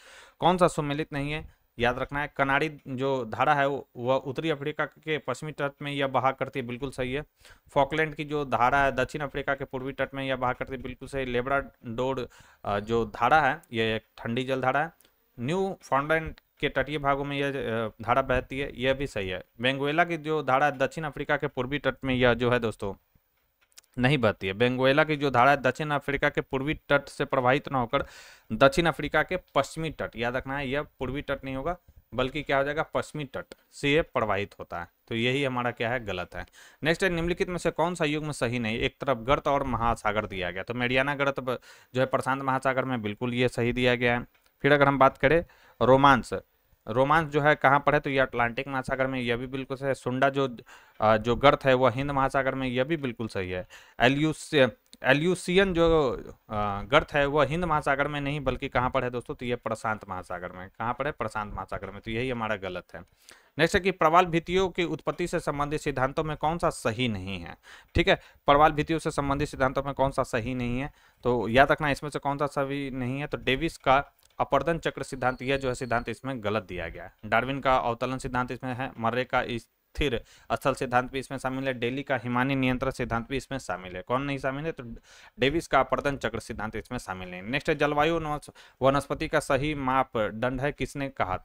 कौन सा सुमेलित नहीं है, याद रखना है। कनाडी जो धारा है वह उत्तरी अफ्रीका के पश्चिमी तट में यह बहा करती है, बिल्कुल सही है। फॉकलैंड की जो धारा है दक्षिण अफ्रीका के पूर्वी तट में यह बहा करती है, बिल्कुल सही। लेब्राडोर जो धारा है यह एक ठंडी जल धारा है। न्यू फाउंडलैंड के तटीय भागों में यह धारा बहती है, यह भी सही है। वेनेजुएला की जो धारा है दक्षिण अफ्रीका के पूर्वी तट में यह जो है दोस्तों नहीं बहती है। वेनेजुएला की जो धारा है दक्षिण अफ्रीका के पूर्वी तट से प्रवाहित न होकर दक्षिण अफ्रीका के पश्चिमी तट, याद रखना है, यह पूर्वी तट नहीं होगा बल्कि क्या हो जाएगा, पश्चिमी तट से यह प्रवाहित होता है। तो यही हमारा क्या है, गलत है। नेक्स्ट है, निम्नलिखित में से कौन सा युग्म सही नहीं। एक तरफ गर्त और महासागर दिया गया, तो मेरियाना गर्त जो है प्रशांत महासागर में, बिल्कुल ये सही दिया गया है। फिर अगर हम बात करें रोमांस रोमांस जो है कहाँ पर है, तो ये अटलांटिक महासागर में, यह भी बिल्कुल सही है। सुंडा जो गर्त है वह हिंद महासागर में, यह भी बिल्कुल सही है। एल्यूसियन जो गर्त है वह हिंद महासागर में नहीं बल्कि कहाँ पर है दोस्तों, तो ये प्रशांत महासागर में। कहाँ पर है, प्रशांत महासागर में, तो यही हमारा गलत है। नेक्स्ट है कि प्रवाल भित्तियों की उत्पत्ति से संबंधित सिद्धांतों में कौन सा सही नहीं है। ठीक है, प्रवाल भित्तियों से संबंधित सिद्धांतों में कौन सा सही नहीं है, तो याद रखना इसमें से कौन सा सही नहीं है, तो डेविस का अपर्दन चक्र सिद्धांत, यह जो है सिद्धांत इसमें गलत दिया गया है। डार्विन का अवतलन सिद्धांत इसमें है, मर्रे का स्थिर स्थल सिद्धांत भी इसमें शामिल है, डेली का हिमानी नियंत्रण सिद्धांत भी इसमें शामिल है। कौन नहीं शामिल है, तो डेविस का अपर्दन चक्र सिद्धांत इसमें शामिल नहीं। नेक्स्ट है जलवायु वनस्पति का सही मापदंड है, किसने कहा।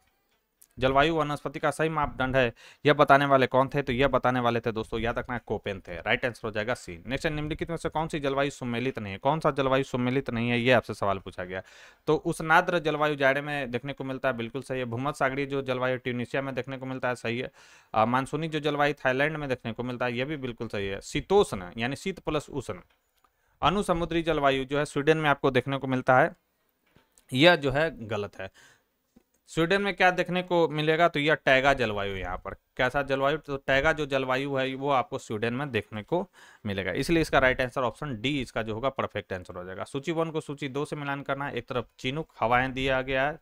जलवायु वनस्पति का सही मापदंड है, यह बताने वाले कौन थे, तो यह बताने वाले थे दोस्तों, याद रखना कोपेन थे। राइट आंसर हो जाएगा सी। नेक्स्ट है निम्नलिखित में से कौन सी जलवायु सम्मिलित नहीं है। कौन सा जलवायु सम्मिलित नहीं है, यह आपसे सवाल पूछा गया। तो उष्णाद्र जलवायु जाड़े में देखने को मिलता है, बिल्कुल सही है। भूमध्य सागरीय जो जलवायु ट्यूनीशिया में देखने को मिलता है, सही है। मानसूनी जो जलवायु थाईलैंड में देखने को मिलता है, यह भी बिल्कुल सही है। शीतोष्ण यानी शीत प्लस उष्ण अनुसमुद्री जलवायु जो है स्वीडन में आपको देखने को मिलता है, यह जो है गलत है। स्वीडन में क्या देखने को मिलेगा, तो यह टैगा जलवायु, यहाँ पर कैसा जलवायु, तो टैगा जो जलवायु है वो आपको स्वीडन में देखने को मिलेगा। इसलिए इसका राइट आंसर ऑप्शन डी इसका जो होगा परफेक्ट आंसर हो जाएगा। सूची 1 को सूची 2 से मिलान करना है। एक तरफ चिनुक हवाएं दिया गया है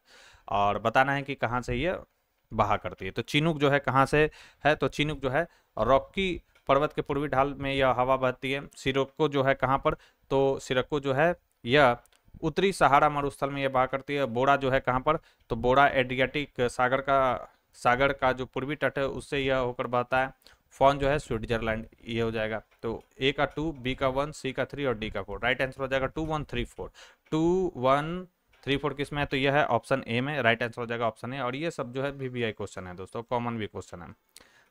और बताना है कि कहाँ से ये बहा करती है। तो चिनुक जो है कहाँ से है, तो चिनुक जो है रॉकी पर्वत के पूर्वी ढाल में यह हवा बहती है। सिरोको जो है कहाँ पर, तो सिरको जो है यह उत्तरी सहारा मरुस्थल में यह बहा करती है। बोरा जो है कहाँ पर, तो बोरा एड्रियाटिक सागर का जो पूर्वी तट है उससे यह होकर बहता है। फॉन जो है स्विट्जरलैंड, ये हो जाएगा। तो ए का 2, बी का 1, सी का 3 और डी का 4। राइट आंसर हो जाएगा 2 1 3 4। 2 1 3 4 किस में है, तो यह है ऑप्शन ए में। राइट आंसर हो जाएगा ऑप्शन ए। और ये सब जो है VVI क्वेश्चन है दोस्तों, कॉमन भी क्वेश्चन है।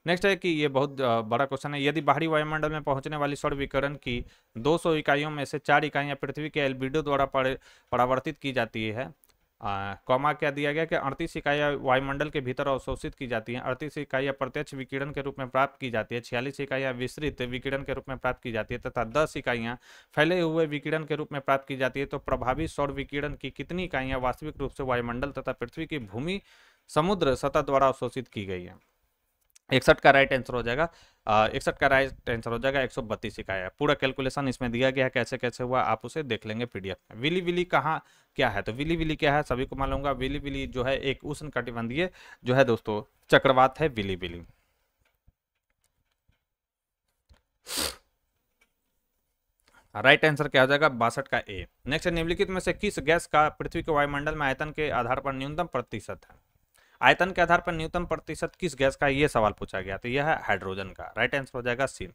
नेक्स्ट है कि ये बहुत बड़ा क्वेश्चन है। यदि बाहरी वायुमंडल में पहुंचने वाली सौर विकिरण की 200 इकाइयों में से 4 इकाइयां पृथ्वी के एल्बिडो द्वारा परावर्तित की जाती है, कॉमा क्या दिया गया कि 38 इकाइयां वायुमंडल के भीतर अवशोषित की जाती हैं, 38 इकाइयां प्रत्यक्ष विकिरण के रूप में प्राप्त की जाती है, 46 इकाइयां विस्तृत विकिरण के रूप में प्राप्त की जाती है तथा 10 इकाइयां फैले हुए विकिरण के रूप में प्राप्त की जाती है, तो प्रभावी सौर विकिरण की कितनी इकाइयां वास्तविक रूप से वायुमंडल तथा पृथ्वी की भूमि समुद्र सतह द्वारा अवशोषित की गई है। 61 का राइट आंसर हो जाएगा। 61 का राइट आंसर हो जाएगा 132 इकाइयां। पूरा कैलकुलेशन इसमें दिया गया है, कैसे कैसे हुआ आप उसे देख लेंगे PDF में। विली विली कहाँ क्या है, तो विली विली क्या है सभी को मालूम होगा। विली विली जो है एक उष्णकटिबंधीय जो है दोस्तों चक्रवात है विली विली। राइट आंसर क्या हो जाएगा 62 का ए। नेक्स्ट निम्नलिखित में से किस गैस का पृथ्वी के वायुमंडल में आयतन के आधार पर न्यूनतम प्रतिशत है। आयतन के आधार पर न्यूनतम प्रतिशत किस गैस का, यह सवाल पूछा गया, तो यह है हाइड्रोजन का। राइट आंसर हो जाएगा सी।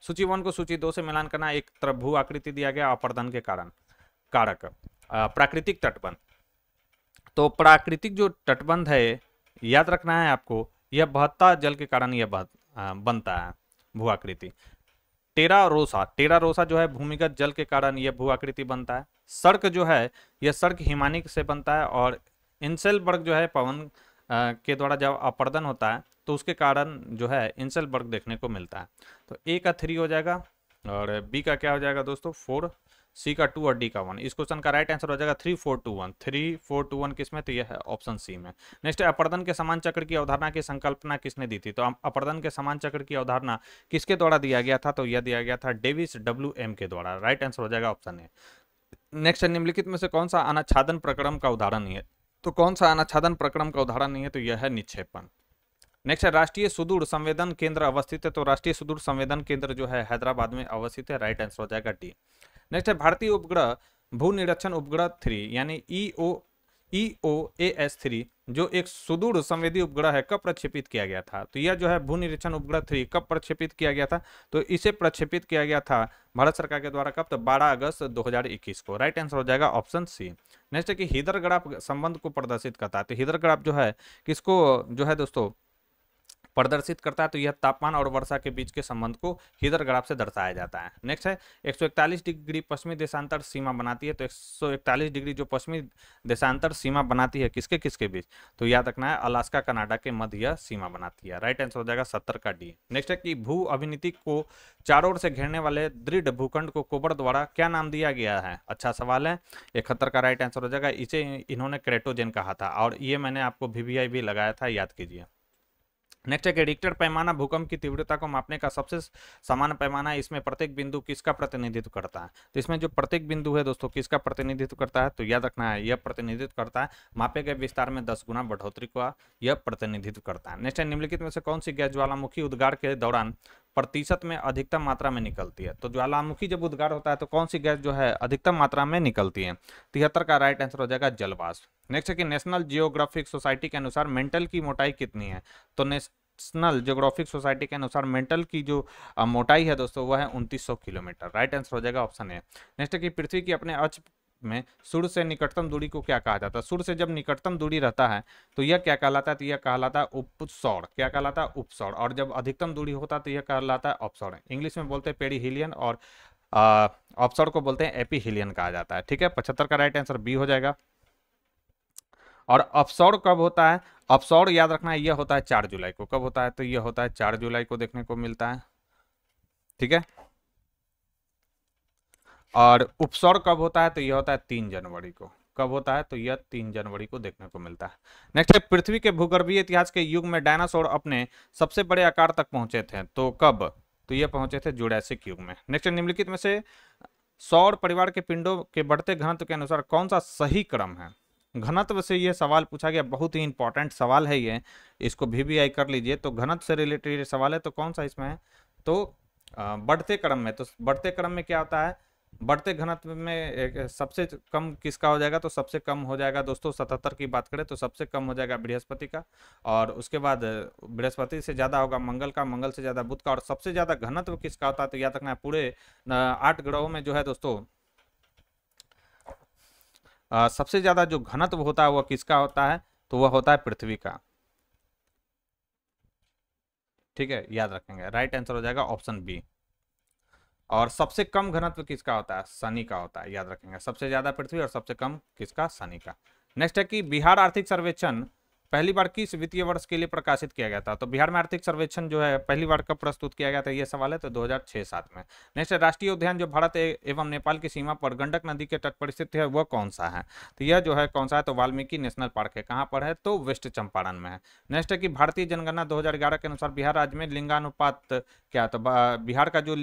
सूची 1 को सूची 2 से मिलान करना। एक तरफ भू आकृति दिया गया, अपर्दन के कारण कारक। प्राकृतिक तटबंध, तो प्राकृतिक जो तटबंध है याद रखना है आपको, यह बहता जल के कारण यह बनता है भू आकृति। टेरा रोसा जो है भूमिगत जल के कारण यह भू आकृति बनता है। सर्क जो है यह सर्क हिमानी से बनता है। और इंसेलबर्ग जो है पवन के द्वारा जब अपर्दन होता है तो उसके कारण जो है इंसेलबर्ग देखने को मिलता है। तो ए का 3 हो जाएगा और बी का क्या हो जाएगा दोस्तों 4, सी का 2 और डी का 1। इस क्वेश्चन का राइट आंसर हो जाएगा 3 4 2 1। 3 4 2 1 किसमें, तो यह है ऑप्शन सी में। नेक्स्ट है अपर्दन के समान चक्र की अवधारणा की संकल्पना किसने दी थी। तो अपर्दन के समान चक्र की अवधारणा किसके द्वारा दिया गया था, तो यह दिया गया था डेविस WM के द्वारा। राइट आंसर हो जाएगा ऑप्शन ए। नेक्स्ट है निम्नलिखित में से कौन सा अनाच्छादन प्रक्रम का उदाहरण नहीं है। तो कौन सा अनाच्छादन प्रक्रम का उदाहरण नहीं है, तो यह है निक्षेपण। नेक्स्ट है राष्ट्रीय सुदूर संवेदन केंद्र अवस्थित है। तो राष्ट्रीय सुदूर संवेदन केंद्र जो है हैदराबाद में अवस्थित है। राइट आंसर हो जाएगा डी। नेक्स्ट है भारतीय उपग्रह भू निरीक्षण उपग्रह 3 यानी EOAS-3 जो एक सुदूर संवेदी उपग्रह है, कब प्रक्षेपित किया गया था। तो यह जो है भू निरीक्षण उपग्रह 3 कब प्रक्षेपित किया गया था, तो इसे प्रक्षेपित किया गया था भारत सरकार के द्वारा कब, तो 12 अगस्त 2021 को। राइट आंसर हो जाएगा ऑप्शन सी। नेक्स्ट है कि हीदर ग्राफ संबंध को प्रदर्शित करता है। तो हीदर ग्राफ जो है किसको जो है दोस्तों प्रदर्शित करता है। तो यह तापमान और वर्षा के बीच के संबंध को हीदर ग्राफ से दर्शाया जाता है। नेक्स्ट है 141 डिग्री पश्चिमी देशांतर सीमा बनाती है। तो 141 डिग्री जो पश्चिमी देशांतर सीमा बनाती है किसके किसके बीच, तो याद रखना है अलास्का कनाडा के मध्य यह सीमा बनाती है। राइट आंसर हो जाएगा 70 का डी। नेक्स्ट है कि भू अभिनीति को चारों ओर से घेरने वाले दृढ़ भूखंड को कोबर द्वारा क्या नाम दिया गया है। अच्छा सवाल है, 71 का राइट आंसर हो जाएगा। इसे इन्होंने क्रेटोजेन कहा था और ये मैंने आपको वीवीआई भी लगाया था, याद कीजिए। नेक्स्ट है कि रिक्टर पैमाना भूकंप की तीव्रता को मापने का सबसे सामान्य पैमाना है। इसमें प्रत्येक बिंदु किसका प्रतिनिधित्व करता है, तो इसमें जो प्रत्येक बिंदु है दोस्तों किसका प्रतिनिधित्व करता है, तो याद रखना है यह प्रतिनिधित्व करता है मापे गए विस्तार में 10 गुना बढ़ोतरी का यह प्रतिनिधित्व करता है। नेक्स्ट है निम्नलिखित में से कौन सी गैस ज्वालामुखी उद्गार के दौरान प्रतिशत में अधिकतम मात्रा में निकलती है। तो ज्वालामुखी जब उद्गार होता है तो कौन सी गैस जो है अधिकतम मात्रा में निकलती है, 73 का राइट आंसर हो जाएगा जलवाष्प। नेक्स्ट है कि नेशनल जियोग्राफिक सोसाइटी के अनुसार मेंटल की मोटाई कितनी है, तो नेशनल जियोग्राफिक सोसाइटी के अनुसार मेंटल की जो मोटाई है दोस्तों वह है 2900 किलोमीटर। राइट आंसर हो जाएगा ऑप्शन ए। नेक्स्ट है कि पृथ्वी की अपने अक्ष में सूर्य से निकटतम दूरी को क्या कहा जाता है। सूर्य से जब निकटतम दूरी रहता है तो यह क्या कहलाता है, तो यह कहलाता है उपसौर। क्या कहलाता है, उपसौर। और जब अधिकतम दूरी होता है तो यह कहलाता है अपसौर। इंग्लिश में बोलते हैं पेरीहिलियन और अपसौर को बोलते हैं एपीहिलियन कहा जाता है। ठीक है, 75 का राइट आंसर बी हो जाएगा। और अपसौर कब होता है, अपसौर याद रखना है यह होता है 4 जुलाई को। कब होता है, तो यह होता है 4 जुलाई को देखने को मिलता है। ठीक है, और उपसौर कब होता है, तो यह होता है 3 जनवरी को। कब होता है, तो यह 3 जनवरी को देखने को मिलता है। नेक्स्ट है पृथ्वी के भूगर्भीय इतिहास के युग में डायनासोर अपने सबसे बड़े आकार तक पहुंचे थे, तो कब, तो यह पहुंचे थे जुरासिक युग में। नेक्स्ट निम्नलिखित में से सौर परिवार के पिंडों के बढ़ते घनत्व के अनुसार कौन सा सही क्रम है। घनत्व से यह सवाल पूछा गया, बहुत ही इंपॉर्टेंट सवाल है ये, इसको वीवीआई कर लीजिए। तो घनत्व से रिलेटेड सवाल है, तो कौन सा इसमें है, तो बढ़ते क्रम में। तो बढ़ते क्रम में क्या होता है, बढ़ते घनत्व में सबसे कम किसका हो जाएगा, तो सबसे कम हो जाएगा दोस्तों 77 की बात करें तो सबसे कम हो जाएगा बृहस्पति का, और उसके बाद बृहस्पति से ज्यादा होगा मंगल का, मंगल से ज्यादा बुध का, और सबसे ज्यादा घनत्व किसका होता है, तो याद रखना है पूरे 8 ग्रहों में जो है दोस्तों सबसे ज्यादा जो घनत्व होता है वह किसका होता है, तो वह होता है पृथ्वी का। ठीक है, याद रखेंगे। राइट आंसर हो जाएगा ऑप्शन बी। और सबसे कम घनत्व किसका होता है, शनि का होता है, याद रखेंगे। सबसे ज्यादा पृथ्वी और सबसे कम किसका, शनि का। नेक्स्ट है कि बिहार आर्थिक सर्वेक्षण पहली बार किस वित्तीय वर्ष के लिए प्रकाशित किया गया था। तो बिहार में आर्थिक सर्वेक्षण जो है पहली बार कब प्रस्तुत किया गया था, ये सवाल है, तो 2006-7 में। नेक्स्ट राष्ट्रीय उद्यान जो भारत एवं नेपाल की सीमा पर गंडक नदी के तट पर स्थित है वह कौन सा है, तो यह जो है कौन सा है, तो वाल्मीकि नेशनल पार्क है। कहाँ पर है, तो वेस्ट चंपारण में है। नेक्स्ट है कि भारतीय जनगणना 2011 के अनुसार बिहार राज्य में लिंगानुपात क्या, तो बिहार का जो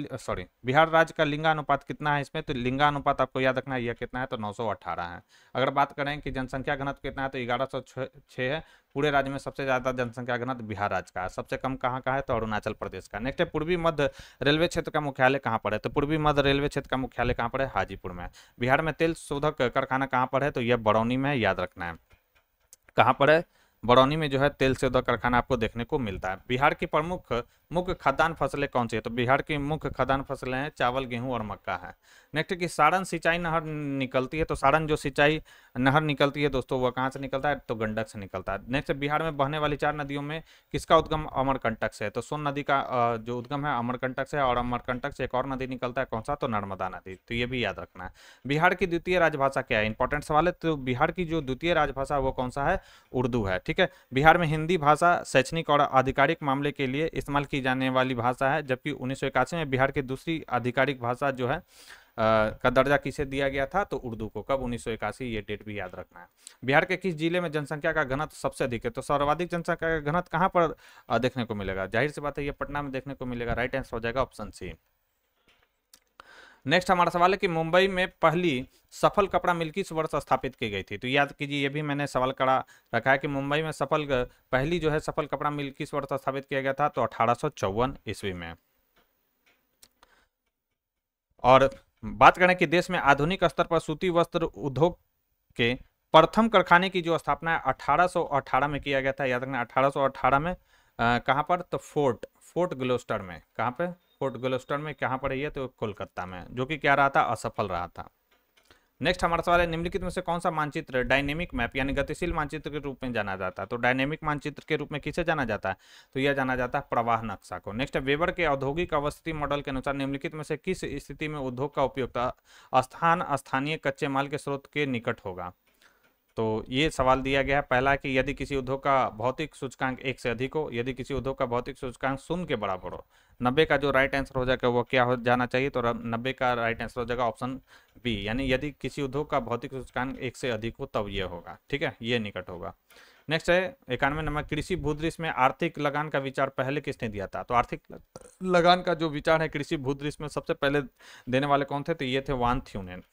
बिहार राज्य का लिंगानुपात कितना है इसमें, तो लिंगानुपात आपको याद रखना है यह कितना है, तो 918 है। अगर बात करें कि जनसंख्या घनत्व कितना है, तो 1106 है। पूरे राज्य में सबसे ज्यादा जनसंख्या घनत्व बिहार राज्य का है, सबसे कम कहाँ का है, तो अरुणाचल प्रदेश का। नेक्स्ट है पूर्वी मध्य रेलवे क्षेत्र का मुख्यालय कहाँ पर है, तो पूर्वी मध्य रेलवे क्षेत्र का मुख्यालय कहाँ पर है, हाजीपुर में। बिहार में तेल शोधक कारखाना कहाँ पर है, तो यह बरौनी में है, याद रखना है। कहाँ पर है, बरौनी में जो है तेल शोधक कारखाना आपको देखने को मिलता है। बिहार की प्रमुख मुख्य खाद्यान्न फसलें कौन सी है, तो बिहार की मुख्य खाद्यान्न फसलें हैं चावल, गेहूं और मक्का है। नेक्स्ट की सारण सिंचाई नहर निकलती है, तो सारण जो सिंचाई नहर निकलती है दोस्तों वह कहाँ से निकलता है, तो गंडक से निकलता है। नेक्स्ट बिहार में बहने वाली 4 नदियों में किसका उद्गम अमरकंटक से है, तो सोन नदी का जो उद्गम है अमरकंटक से, और अमरकंटक से एक और नदी निकलता है, कौन सा, तो नर्मदा नदी। तो ये भी याद रखना है। बिहार की द्वितीय राजभाषा क्या है, इंपॉर्टेंट सवाल है। तो बिहार की जो द्वितीय राजभाषा वो कौन सा है, उर्दू है। ठीक है, बिहार में हिंदी भाषा शैक्षणिक और आधिकारिक मामले के लिए इस्तेमाल की जाने वाली भाषा है, जबकि 1981 में बिहार की दूसरी आधिकारिक भाषा जो है का दर्जा किसे दिया गया था, तो उर्दू को। कब, 1981, ये डेट भी याद रखना है। बिहार के किस जिले में जनसंख्या का घनत्व सबसे अधिक है, तो सर्वाधिक जनसंख्या का घनत्व कहाँ पर देखने को मिलेगा, जाहिर सी बात है ये पटना में देखने को मिलेगा। राइट आंसर हो जाएगा ऑप्शन सी। नेक्स्ट हमारा सवाल है कि मुंबई में पहली सफल कपड़ा मिल किस वर्ष स्थापित की गई थी, तो याद कीजिए ये भी मैंने सवाल करा रखा है कि मुंबई में पहली जो है सफल कपड़ा मिल किस वर्ष स्थापित किया गया था, तो 1854 ईस्वी में। और बात करें कि देश में आधुनिक स्तर पर सूती वस्त्र उद्योग के प्रथम कारखाने की जो स्थापना है 1818 में किया गया था, याद रखना 1818 में। कहाँ पर, तो फोर्ट ग्लोस्टर में। कहाँ पे, फोर्ट ग्लोस्टर में। कहाँ पर है ये, तो कोलकाता में, जो कि क्या रहा था, असफल रहा था। नेक्स्ट हमारा सवाल है, निम्नलिखित में से कौन सा मानचित्र डायनेमिक मैप यानी गतिशील मानचित्र के रूप में जाना जाता है? तो डायनेमिक मानचित्र के रूप में किसे जाना जाता है? तो यह जाना जाता है प्रवाह नक्शा को। नेक्स्ट है, वेबर के औद्योगिक अवस्थिति मॉडल के अनुसार निम्नलिखित में से किस स्थिति में उद्योग का उपयोग स्थान स्थानीय कच्चे माल के स्रोत के निकट होगा? तो ये सवाल दिया गया है। पहला है कि यदि किसी उद्योग का भौतिक सूचकांक 1 से अधिक हो, यदि किसी उद्योग का भौतिक सूचकांक 0 के बराबर हो। 90 का जो राइट आंसर हो जाएगा वो क्या हो जाना चाहिए? तो 90 का राइट आंसर हो जाएगा ऑप्शन बी, यानी यदि किसी उद्योग का भौतिक सूचकांक 1 से अधिक हो तब ये होगा। ठीक है, ये निकट होगा। नेक्स्ट है 91 नंबर, कृषि भूदृश्य में आर्थिक लगान का विचार पहले किसने दिया था? तो आर्थिक लगान का जो विचार है कृषि भूदृश्य में सबसे पहले देने वाले कौन थे? तो ये थे वान थ्यूनेन।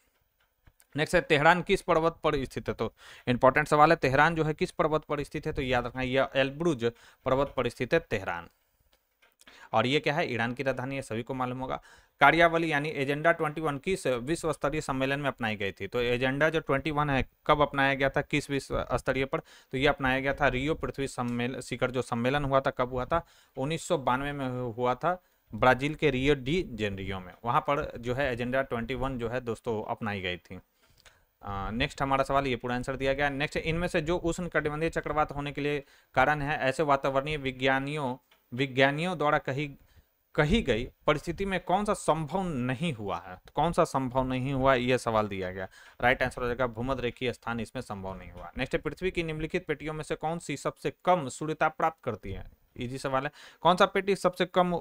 नेक्स्ट है, तेहरान किस पर्वत पर स्थित है? तो इंपॉर्टेंट सवाल है, तेहरान जो है किस पर्वत पर स्थित है? तो याद रखना, यह एल्ब्रुज पर्वत पर स्थित है तेहरान। और ये क्या है? ईरान की राजधानी है, सभी को मालूम होगा। कार्यावली यानी एजेंडा 21 किस विश्व स्तरीय सम्मेलन में अपनाई गई थी? तो एजेंडा जो 21 है कब अपनाया गया था, किस विश्व स्तरीय पर? तो ये अपनाया गया था रियो पृथ्वी शिखर जो सम्मेलन हुआ था, कब हुआ था? 1992 में हुआ था, ब्राजील के रियो डी जेनरियो में। वहां पर जो है एजेंडा 21 जो है दोस्तों अपनाई गई थी। नेक्स्ट हमारा सवाल, ये पूरा आंसर दिया गया। नेक्स्ट, इनमें से जो उष्णकटिबंधीय चक्रवात होने के लिए कारण है, ऐसे वातावरणीय विज्ञानियों द्वारा कही गई परिस्थिति में कौन सा संभव नहीं हुआ है? तो कौन सा संभव नहीं हुआ, यह सवाल दिया गया। राइट आंसर हो जाएगा भूमध्य रेखीय स्थान इसमें संभव नहीं हुआ। नेक्स्ट, पृथ्वी की निम्नलिखित पेटियों में से कौन सी सबसे कम सूर्यता प्राप्त करती है? इजी सवाल है, कौन सा पेटी सबसे कम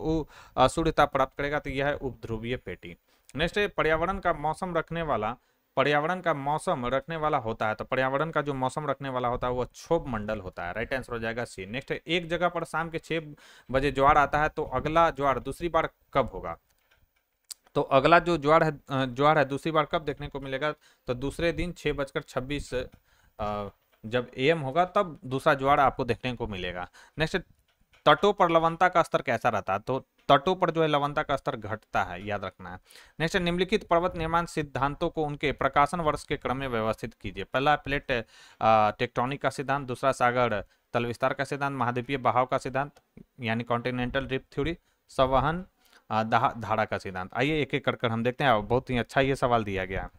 सूर्यता प्राप्त करेगा? तो यह है उपध्रुवीय पेटी। नेक्स्ट, पर्यावरण का मौसम रखने वाला होता है। तो पर्यावरण का जो मौसम रखने वाला होता है वो क्षोभ मंडल होता है। राइट आंसर हो जाएगा सी। नेक्स्ट, एक जगह पर शाम के 6 बजे ज्वार आता है, तो अगला ज्वार दूसरी बार कब होगा? तो अगला जो ज्वार है दूसरी बार कब देखने को मिलेगा? तो दूसरे दिन 6:26 जब AM होगा तब दूसरा ज्वार आपको देखने को मिलेगा। नेक्स्ट, तटों पर लवणता का स्तर कैसा रहता है? तो तटों पर जो है लवणता का स्तर घटता है, याद रखना है। नेक्स्ट, निम्नलिखित पर्वत निर्माण सिद्धांतों को उनके प्रकाशन वर्ष के क्रम में व्यवस्थित कीजिए। पहला प्लेट टेक्टोनिक का सिद्धांत, दूसरा सागर तल विस्तार का सिद्धांत, महाद्वीपीय बहाव का सिद्धांत यानी कॉन्टिनेंटल ड्रिफ्ट थ्योरी, संवहन धारा का सिद्धांत। आइए एक एक कर हम देखते हैं। बहुत ही अच्छा ये सवाल दिया गया।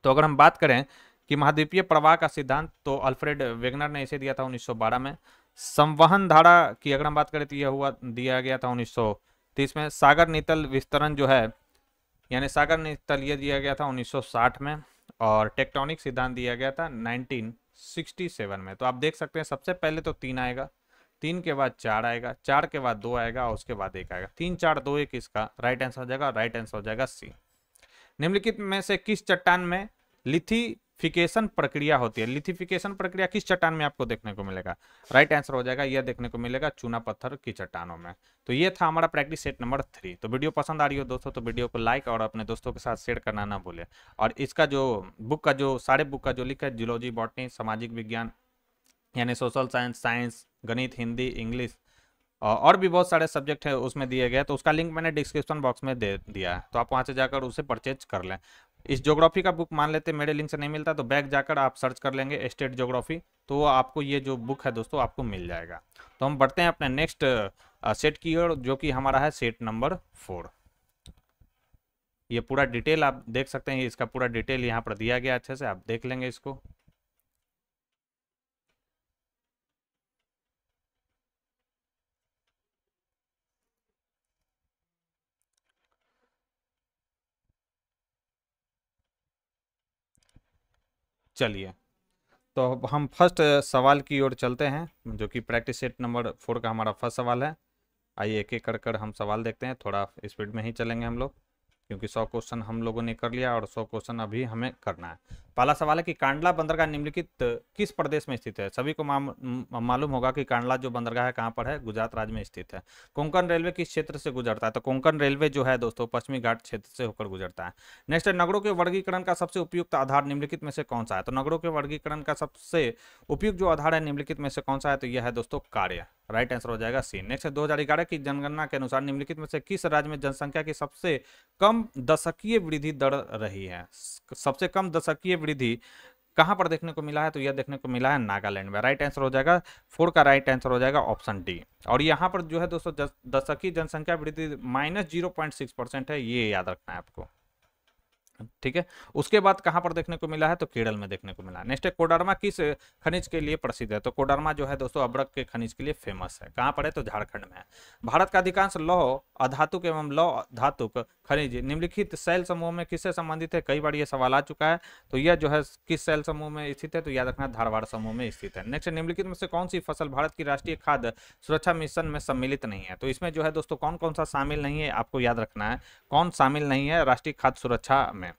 तो अगर हम बात करें कि महाद्वीपीय प्रवाह का सिद्धांत, तो अल्फ्रेड वेगनर ने इसे दिया था 1912 में। संवहन धारा की अगर हम बात करें तो यह दिया गया था 1930 में। सागर नीतल विस्तरण जो है यानी सागर नीतल ये दिया गया था 1960 में। और टेक्टोनिक सिद्धांत दिया गया था 1967 में। तो आप देख सकते हैं सबसे पहले तो 3 आएगा, 3 के बाद 4 आएगा, 4 के बाद 2 आएगा और उसके बाद 1 आएगा। 3 4 2 1 इसका राइट आंसर हो जाएगा। राइट आंसर हो जाएगा सी। निम्नलिखित में से किस चट्टान में लिथिफिकेशन प्रक्रिया होती है? लिथिफिकेशन प्रक्रिया किस चट्टान में आपको देखने को मिलेगा? राइट आंसर हो जाएगा यह देखने को मिलेगा चूना पत्थर की चट्टानों में। तो ये था हमारा प्रैक्टिस सेट नंबर 3। तो वीडियो पसंद आ रही हो दोस्तों तो वीडियो को लाइक और अपने दोस्तों के साथ शेयर करना ना भूले। और इसका जो बुक का जो सारे बुक का जो लिखा है, जूलॉजी, बॉटनी, सामाजिक विज्ञान यानी सोशल साइंस, गणित, हिंदी, इंग्लिश और भी बहुत सारे सब्जेक्ट है उसमें दिए गए। तो उसका लिंक मैंने डिस्क्रिप्शन बॉक्स में दे दिया है, तो आप वहां से जाकर उसे परचेज कर लें। इस ज्योग्राफी का बुक मान लेते मेरे लिंक से नहीं मिलता तो बैक जाकर आप सर्च कर लेंगे स्टेट ज्योग्राफी, तो आपको ये जो बुक है दोस्तों आपको मिल जाएगा। तो हम बढ़ते हैं अपने नेक्स्ट सेट की ओर, जो कि हमारा है सेट नंबर 4। ये पूरा डिटेल आप देख सकते हैं, इसका पूरा डिटेल यहाँ पर दिया गया, अच्छे से आप देख लेंगे इसको। चलिए तो अब हम फर्स्ट सवाल की ओर चलते हैं, जो कि प्रैक्टिस सेट नंबर 4 का हमारा फर्स्ट सवाल है। आइए एक एक कर हम सवाल देखते हैं। थोड़ा स्पीड में ही चलेंगे हम लोग, क्योंकि 100 क्वेश्चन हम लोगों ने कर लिया और 100 क्वेश्चन अभी हमें करना है। पहला सवाल है कि कांडला बंदरगाह निम्नलिखित किस प्रदेश में स्थित है? सभी को मालूम होगा कि कांडला जो बंदरगाह है कहाँ पर है, गुजरात राज्य में स्थित है। कोंकण रेलवे किस क्षेत्र से गुजरता है? तो कोंकण रेलवे जो है दोस्तों पश्चिमी घाट क्षेत्र से होकर गुजरता है। नेक्स्ट है, नगरों के वर्गीकरण का सबसे उपयुक्त आधार निम्नलिखित में से कौन सा है? तो नगरों के वर्गीकरण का सबसे उपयुक्त जो आधार है निम्नलिखित में से कौन सा है? तो यह है दोस्तों कार्य। राइट आंसर हो जाएगा सी। नेक्स्ट है, 2011 की जनगणना के अनुसार निम्नलिखित में से किस राज्य में जनसंख्या की सबसे कम दशकीय वृद्धि दर रही है? सबसे कम दशकीय वृद्धि कहां पर देखने को मिला है? तो यह देखने को मिला है नागालैंड में। राइट आंसर हो जाएगा 4 का राइट आंसर हो जाएगा ऑप्शन डी। और यहां पर जो है दोस्तों दशकीय जनसंख्या वृद्धि -0.6% है, ये याद रखना है आपको। ठीक है। उसके बाद कहां पर देखने को मिला है, तो केरल में देखने को मिला। नेक्स्ट है कोडरमा किस खनिज के लिए प्रसिद्ध है, तो कोडरमा जो है दोस्तों अब्रक के खनिज के लिए फेमस है। कहां पर है, तो झारखंड में है। भारत का अधिकांश लौह अधातुक एवं लौह धातुक खनिज निम्नलिखित शैल समूह में किससे संबंधित है, कई बार ये सवाल आ चुका है। तो यह जो है किस शैल समूह में स्थित है, तो याद रखना धारवाड़ समूह में स्थित है। नेक्स्ट निम्नलिखित में से कौन सी फसल भारत की राष्ट्रीय खाद्य सुरक्षा मिशन में सम्मिलित नहीं है, तो इसमें जो है दोस्तों कौन कौन सा शामिल नहीं है आपको याद रखना है, कौन शामिल नहीं है राष्ट्रीय खाद्य सुरक्षा में।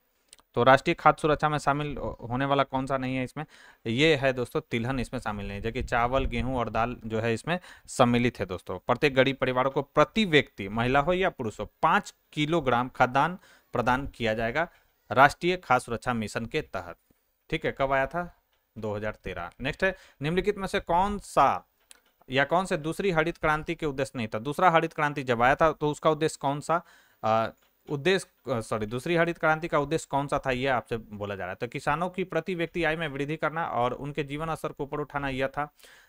तो राष्ट्रीय खाद्य सुरक्षा में शामिल होने वाला कौन सा नहीं है इसमें, ये है दोस्तों तिलहन इसमें शामिल नहीं है, जबकि चावल गेहूं और दाल जो है इसमें सम्मिलित है दोस्तों। प्रत्येक गरीब परिवारों को प्रति व्यक्ति महिला हो या पुरुष हो 5 किलोग्राम खाद्यान्न प्रदान किया जाएगा राष्ट्रीय खाद्य सुरक्षा मिशन के तहत। ठीक है, कब आया था, 2013। नेक्स्ट है निम्नलिखित में से कौन सा या कौन से दूसरी हरित क्रांति के उद्देश्य नहीं था। दूसरा हरित क्रांति जब आया था तो उसका उद्देश्य कौन सा दूसरी हरित क्रांति का उद्देश्य कौन सा था, यह आपसे बोला जा रहा है। तो किसानों की प्रति व्यक्ति आय में वृद्धि करना और उनके जीवन स्तर को ऊपर उठाना यह था।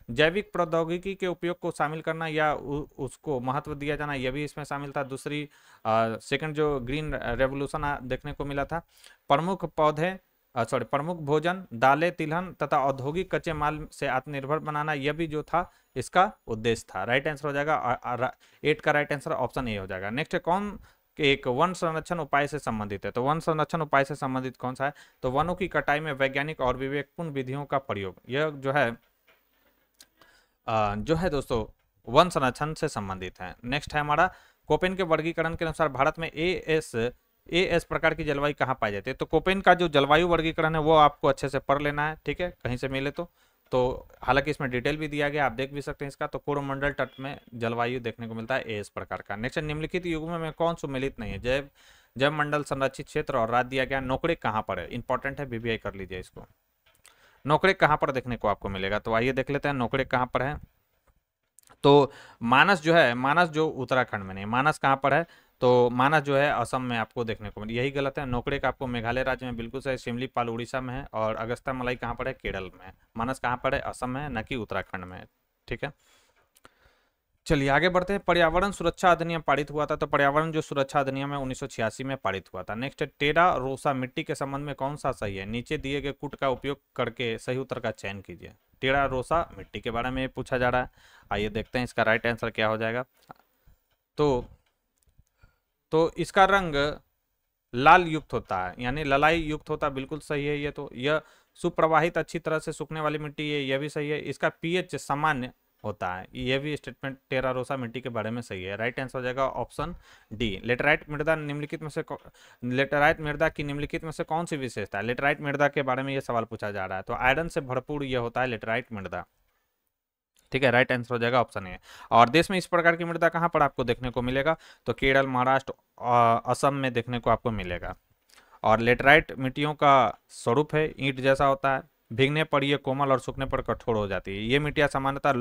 जैविक प्रौद्योगिकी के उपयोग को शामिल करना या उसको महत्व दिया जाना, यह भी इसमें शामिल था। दूसरी सेकंड जो ग्रीन रेवोल्यूशन देखने को मिला था। प्रमुख भोजन दालें तिलहन तथा औद्योगिक कच्चे माल से आत्मनिर्भर बनाना, यह भी जो था इसका उद्देश्य था। राइट आंसर हो जाएगा 8 का राइट आंसर ऑप्शन ए हो जाएगा। नेक्स्ट कौन एक वन संरक्षण उपाय से संबंधित है, तो वन संरक्षण उपाय से संबंधित कौन सा है, तो वनों की कटाई में वैज्ञानिक और विवेकपूर्ण विधियों का प्रयोग, यह जो है दोस्तों वन संरक्षण से संबंधित है। नेक्स्ट है हमारा कोपेन के वर्गीकरण के अनुसार भारत में एएस प्रकार की जलवायु कहाँ पाई जाती है। तो कोपेन का जो जलवायु वर्गीकरण है वो आपको अच्छे से पढ़ लेना है, ठीक है, कहीं से मिले तो हालांकि इसमें डिटेल भी दिया गया, आप देख भी सकते हैं इसका। तो पूर्वमंडल तट में जलवायु देखने को मिलता है एएस प्रकार का। नेक्स्ट निम्नलिखित युग्म में कौन सुमेलित नहीं है, जैव मंडल संरक्षित क्षेत्र और राज्य दिया गया। नौकरी कहाँ पर है, इंपॉर्टेंट है, बीबीआई कर लीजिए इसको। नौकरी कहाँ पर देखने को आपको मिलेगा, तो आइए देख लेते हैं नौकरी कहाँ पर है। तो मानस जो उत्तराखंड में नहीं, मानस कहाँ पर है, तो मानस जो है असम में आपको देखने को मिले, यही गलत है। नौकरी का आपको मेघालय राज्य में बिल्कुल सही, शिमलीपाल उड़ीसा में है और अगस्त्य मलाई कहाँ पर है, केरल में। मानस कहाँ पर है, असम में है, न कि उत्तराखंड में। ठीक है, चलिए आगे बढ़ते हैं। पर्यावरण सुरक्षा अधिनियम पारित हुआ था, तो पर्यावरण जो सुरक्षा अधिनियम है 1986 में पारित हुआ था। नेक्स्ट टेरा रोसा मिट्टी के संबंध में कौन सा सही है, नीचे दिए गए कूट का उपयोग करके सही उत्तर का चयन कीजिए। टेरा रोसा मिट्टी के बारे में पूछा जा रहा है, आइए देखते हैं इसका राइट आंसर क्या हो जाएगा। तो इसका रंग लाल युक्त होता है, यानी ललाई युक्त होता है, बिल्कुल सही है ये। तो यह सुप्रवाहित अच्छी तरह से सूखने वाली मिट्टी है, यह भी सही है। इसका पीएच सामान्य होता है, यह भी स्टेटमेंट टेरा रोसा मिट्टी के बारे में सही है। राइट आंसर हो जाएगा ऑप्शन डी। लेटराइट मृदा निम्नलिखित में से लेटराइट मृदा की निम्नलिखित में से कौन सी विशेषता है, लेटराइट मृदा के बारे में यह सवाल पूछा जा रहा है। तो आयरन से भरपूर यह होता है लेटराइट मृदा। ठीक है, राइट आंसर हो जाएगा ऑप्शन ए। और देश में इस प्रकार की मृदा कहाँ पर आपको देखने को मिलेगा, तो केरल महाराष्ट्र असम में देखने को आपको मिलेगा। और लेटराइट मिट्टियों का स्वरूप है ईंट जैसा होता है, भीगने पर यह कोमल और सूखने पर कठोर हो जाती है। ये मिट्टियां सामान्यतः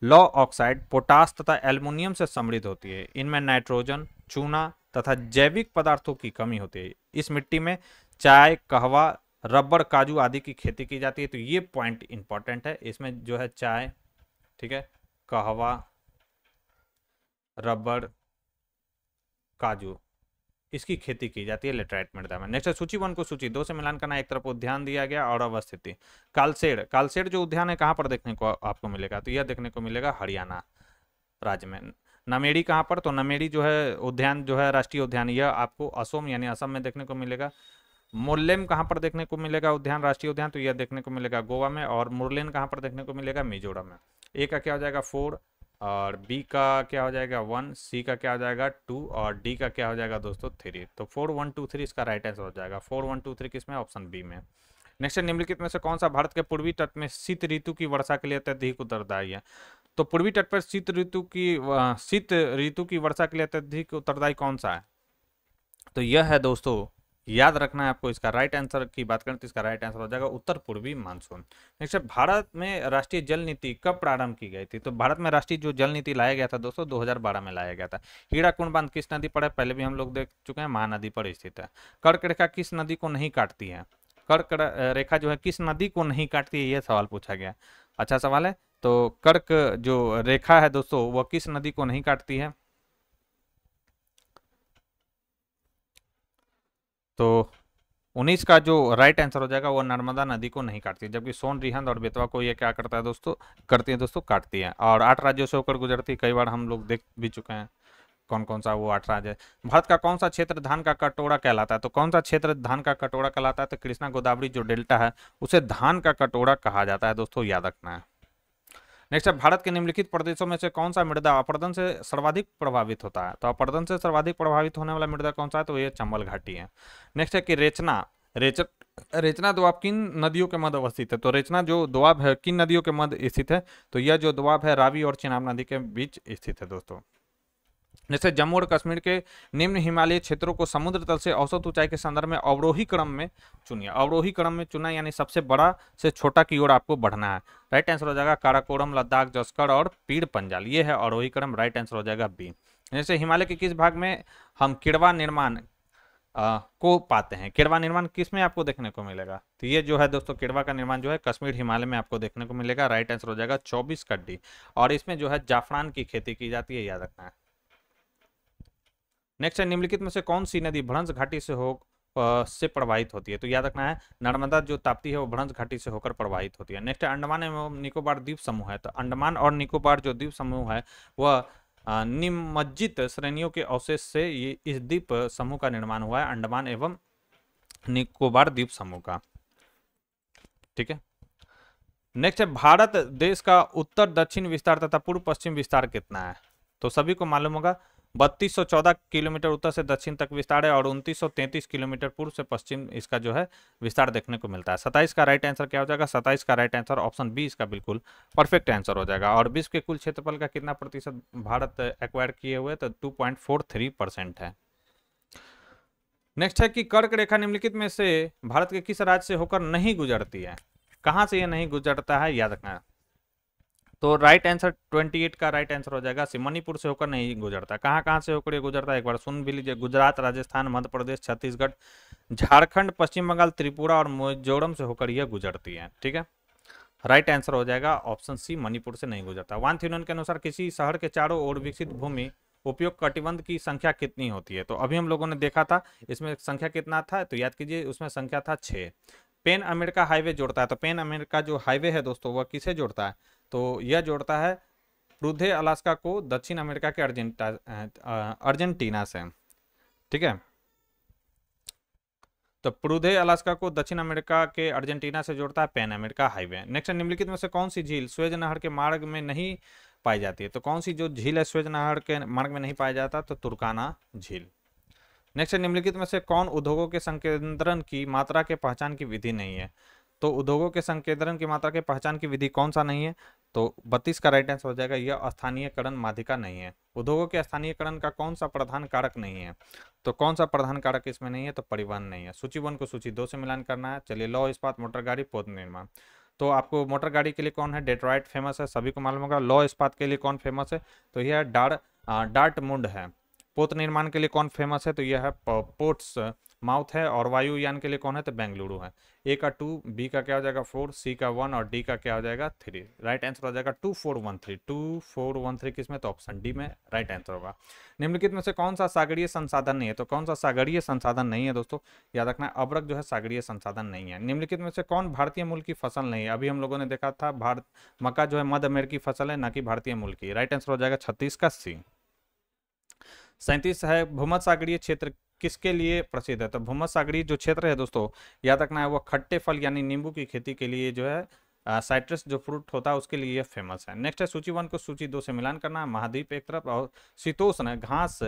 लौ ऑक्साइड पोटास तथा एल्युमिनियम से समृद्ध होती है। इनमें नाइट्रोजन चूना तथा जैविक पदार्थों की कमी होती है। इस मिट्टी में चाय कहवा रबर काजू आदि की खेती की जाती है। तो ये पॉइंट इंपॉर्टेंट है, इसमें जो है चाय, ठीक है, कहवा रबर काजू इसकी खेती की जाती है लेटराइट मृदा में। नेक्स्ट सूची 1 को सूची 2 से मिलान करना, एक तरफ उद्यान दिया गया और अवस्थिति। कालसेड़ जो उद्यान है कहाँ पर देखने को आपको मिलेगा, तो यह देखने को मिलेगा हरियाणा राज्य में। नमेड़ी कहाँ पर, तो नमेड़ी जो है उद्यान जो है राष्ट्रीय उद्यान, यह आपको असम यानी असम में देखने को मिलेगा। मोरलेम कहाँ पर देखने को मिलेगा उद्यान, राष्ट्रीय उद्यान, तो यह देखने को मिलेगा गोवा में। और मुरलेन कहाँ पर देखने को मिलेगा, मिजोरम में। ए का क्या हो जाएगा 4 और बी का क्या हो जाएगा 1, सी का क्या हो जाएगा 2 और डी का क्या हो जाएगा दोस्तों 3। तो 4 1 2 3 इसका राइट आंसर हो जाएगा। 4 1 2 3 किसमें, ऑप्शन बी में। नेक्स्ट निम्नलिखित में से कौन सा भारत के पूर्वी तट में शीत ऋतु की वर्षा के लिए अत्यधिक उत्तरदायी है। तो पूर्वी तट पर शीत ऋतु की वर्षा के लिए अत्यधिक उत्तरदायी कौन सा है, तो यह है दोस्तों, याद रखना है आपको। इसका राइट आंसर की बात करें तो इसका राइट आंसर हो जाएगा उत्तर पूर्वी मानसून। नेक्स्ट भारत में राष्ट्रीय जल नीति कब प्रारंभ की गई थी, तो भारत में राष्ट्रीय जो जल नीति लाया गया था दोस्तों 2012 में लाया गया था। हीराकुंड बांध किस नदी पर है, पहले भी हम लोग देख चुके हैं, महानदी पर स्थित है। कर्क रेखा किस नदी को नहीं काटती है, कर्क रेखा जो है किस नदी को नहीं काटती है, यह सवाल पूछा गया। अच्छा सवाल है। तो कर्क जो रेखा है दोस्तों वह किस नदी को नहीं काटती है, तो 19 का जो राइट आंसर हो जाएगा वो नर्मदा नदी को नहीं काटती है, जबकि सोन, रिहंद और बेतवा को ये क्या करता है दोस्तों, करती है दोस्तों, काटती है। और 8 राज्यों से होकर गुजरती, कई बार हम लोग देख भी चुके हैं कौन कौन सा वो 8 राज्य है। भारत का कौन सा क्षेत्र धान का कटोरा कहलाता है, तो कौन सा क्षेत्र धान का कटोरा कहलाता है, तो कृष्णा गोदावरी जो डेल्टा है उसे धान का कटोरा कहा जाता है दोस्तों, याद रखना है। नेक्स्ट है, भारत के निम्नलिखित प्रदेशों में से कौन सा मृदा अपरदन से सर्वाधिक प्रभावित होता है, तो अपरदन से सर्वाधिक प्रभावित होने वाला मृदा कौन सा है, तो ये चंबल घाटी है। नेक्स्ट है कि रेचना दोआब किन नदियों के मध्य अवस्थित है, तो रेचना जो दोआब है किन नदियों के मध्य स्थित है, तो यह जो दोआब है रावी और चेनाब नदी के बीच स्थित है दोस्तों। जैसे जम्मू और कश्मीर के निम्न हिमालयी क्षेत्रों को समुद्र तल से औसत ऊंचाई के संदर्भ में अवरोही क्रम में चुनिए। अवरोही क्रम में चुना यानी सबसे बड़ा से छोटा की ओर आपको बढ़ना है। राइट आंसर हो जाएगा काराकोरम, लद्दाख, जस्कर और पीर पंजाल, ये है अवरोही क्रम। राइट आंसर हो जाएगा बी। जैसे हिमालय के किस भाग में हम किड़वा निर्माण को पाते हैं, किड़वा निर्माण किस में आपको देखने को मिलेगा, तो ये जो है दोस्तों किड़वा का निर्माण जो है कश्मीर हिमालय में आपको देखने को मिलेगा। राइट आंसर हो जाएगा 24 का डी। और इसमें जो है जाफरान की खेती की जाती है, याद रखना है। नेक्स्ट है, निम्नलिखित में से कौन सी नदी भ्रंश घाटी से प्रवाहित होती है, तो याद रखना है नर्मदा जो ताप्ती है वो भ्रंश घाटी से होकर प्रवाहित होती है। नेक्स्ट है, अंडमान एवं निकोबार द्वीप समूह है, तो अंडमान और निकोबार जो द्वीप समूह है वह निमज्जित श्रेणियों के अवशेष से ये इस द्वीप समूह का निर्माण हुआ है, अंडमान एवं निकोबार द्वीप समूह का। ठीक है। नेक्स्ट है, भारत देश का उत्तर दक्षिण विस्तार तथा पूर्व पश्चिम विस्तार कितना है, तो सभी को मालूम होगा 3214 किलोमीटर उत्तर से दक्षिण तक विस्तार है और 2933 किलोमीटर पूर्व से पश्चिम इसका जो है विस्तार देखने को मिलता है। 27 का राइट आंसर क्या हो जाएगा, 27 का राइट आंसर ऑप्शन बी इसका बिल्कुल परफेक्ट आंसर हो जाएगा। और विश्व के कुल क्षेत्रफल का कितना प्रतिशत भारत एक्वायर किए हुए, तो 2.43% है। नेक्स्ट है कि कर्क रेखा निम्नलिखित में से भारत के किस राज्य से होकर नहीं गुजरती है, कहां से यह नहीं गुजरता है, याद रखना है। तो राइट आंसर 28 का राइट आंसर हो जाएगा मणिपुर से होकर नहीं गुजरता। कहां कहां से होकर ये गुजरता है एक बार सुन भी लीजिए, गुजरात, राजस्थान, मध्य प्रदेश, छत्तीसगढ़, झारखंड, पश्चिम बंगाल, त्रिपुरा और मिजोरम से होकर यह गुजरती है। ठीक है, राइट आंसर हो जाएगा ऑप्शन सी, मणिपुर से नहीं गुजरता। वान थ्यूनन के अनुसार किसी शहर के चारों ओर विकसित भूमि उपयोग कटिबंध की संख्या कितनी होती है, तो अभी हम लोगों ने देखा था इसमें संख्या कितना था, तो याद कीजिए उसमें संख्या था 6। पेन अमेरिका हाईवे जोड़ता है, तो पेन अमेरिका जो हाईवे है दोस्तों वह किसे जोड़ता है, तो यह जोड़ता है प्रूधे अलास्का को दक्षिण अमेरिका के अर्जेंटीना से। ठीक है, तो प्रूधे अलास्का को दक्षिण अमेरिका के अर्जेंटीना से जोड़ता है पेन अमेरिका हाईवे। नेक्स्ट, निम्नलिखित में से कौन सी झील स्वेज नहर के मार्ग में नहीं पाई जाती है, तो कौन सी जो झील है स्वेज नहर के मार्ग में नहीं पाया जाता, तो तुर्काना झील। नेक्स्ट, निम्नलिखित में से कौन उद्योगों के संकेंद्रण की मात्रा के पहचान की विधि नहीं है, तो उद्योगों के संकेंद्रण की मात्रा के पहचान की विधि कौन सा नहीं है, तो 32 का राइट आंसर हो जाएगा यह स्थानीयकरण माध्यिका नहीं है। उद्योगों के स्थानीयकरण का कौन सा प्रधान कारक नहीं है, तो कौन सा प्रधान कारक इसमें नहीं है, तो परिवहन नहीं है। सूची 1 को सूची 2 से मिलान करना है। चलिए, लौह इस्पात, मोटर गाड़ी, पोत निर्माण। तो आपको मोटर गाड़ी के लिए कौन है, डेट्रॉइट फेमस है, सभी को मालूम होगा। लौह इस्पात के लिए कौन फेमस है, तो यह डार्टमुंड है। पोत निर्माण के लिए कौन फेमस है, तो यह है पोर्ट्स माउथ है। और वायुयान के लिए कौन है, तो बेंगलुरु है। ए का 2, बी का क्या हो जाएगा 4, सी का 1 और डी का क्या हो जाएगा 3। राइट आंसर हो जाएगा 2413। 2413 किसमें, तो ऑप्शन डी में राइट आंसर होगा। निम्नलिखित में से कौन सा सागरीय संसाधन नहीं है, तो कौन सा सागरीय संसाधन नहीं है दोस्तों, याद रखना है अब्रक जो है सागरीय संसाधन नहीं है। निम्नलिखित में से कौन भारतीय मूल की फसल नहीं है, अभी हम लोगों ने देखा था मक्का जो है मध्य अमेरिकी फसल है, ना कि भारतीय मूल की। राइट आंसर हो जाएगा 36 का सी। 37 है, भूमध्य सागरीय क्षेत्र किसके लिए प्रसिद्ध है, तो भूमध्य सागरीय जो क्षेत्र है दोस्तों याद रखना है वो खट्टे फल यानी नींबू की खेती के लिए जो है साइट्रस जो फ्रूट होता है उसके लिए ये फेमस है। नेक्स्ट है, सूची 1 को सूची 2 से मिलान करना है। महाद्वीप एक तरफ और शीतोष्ण घास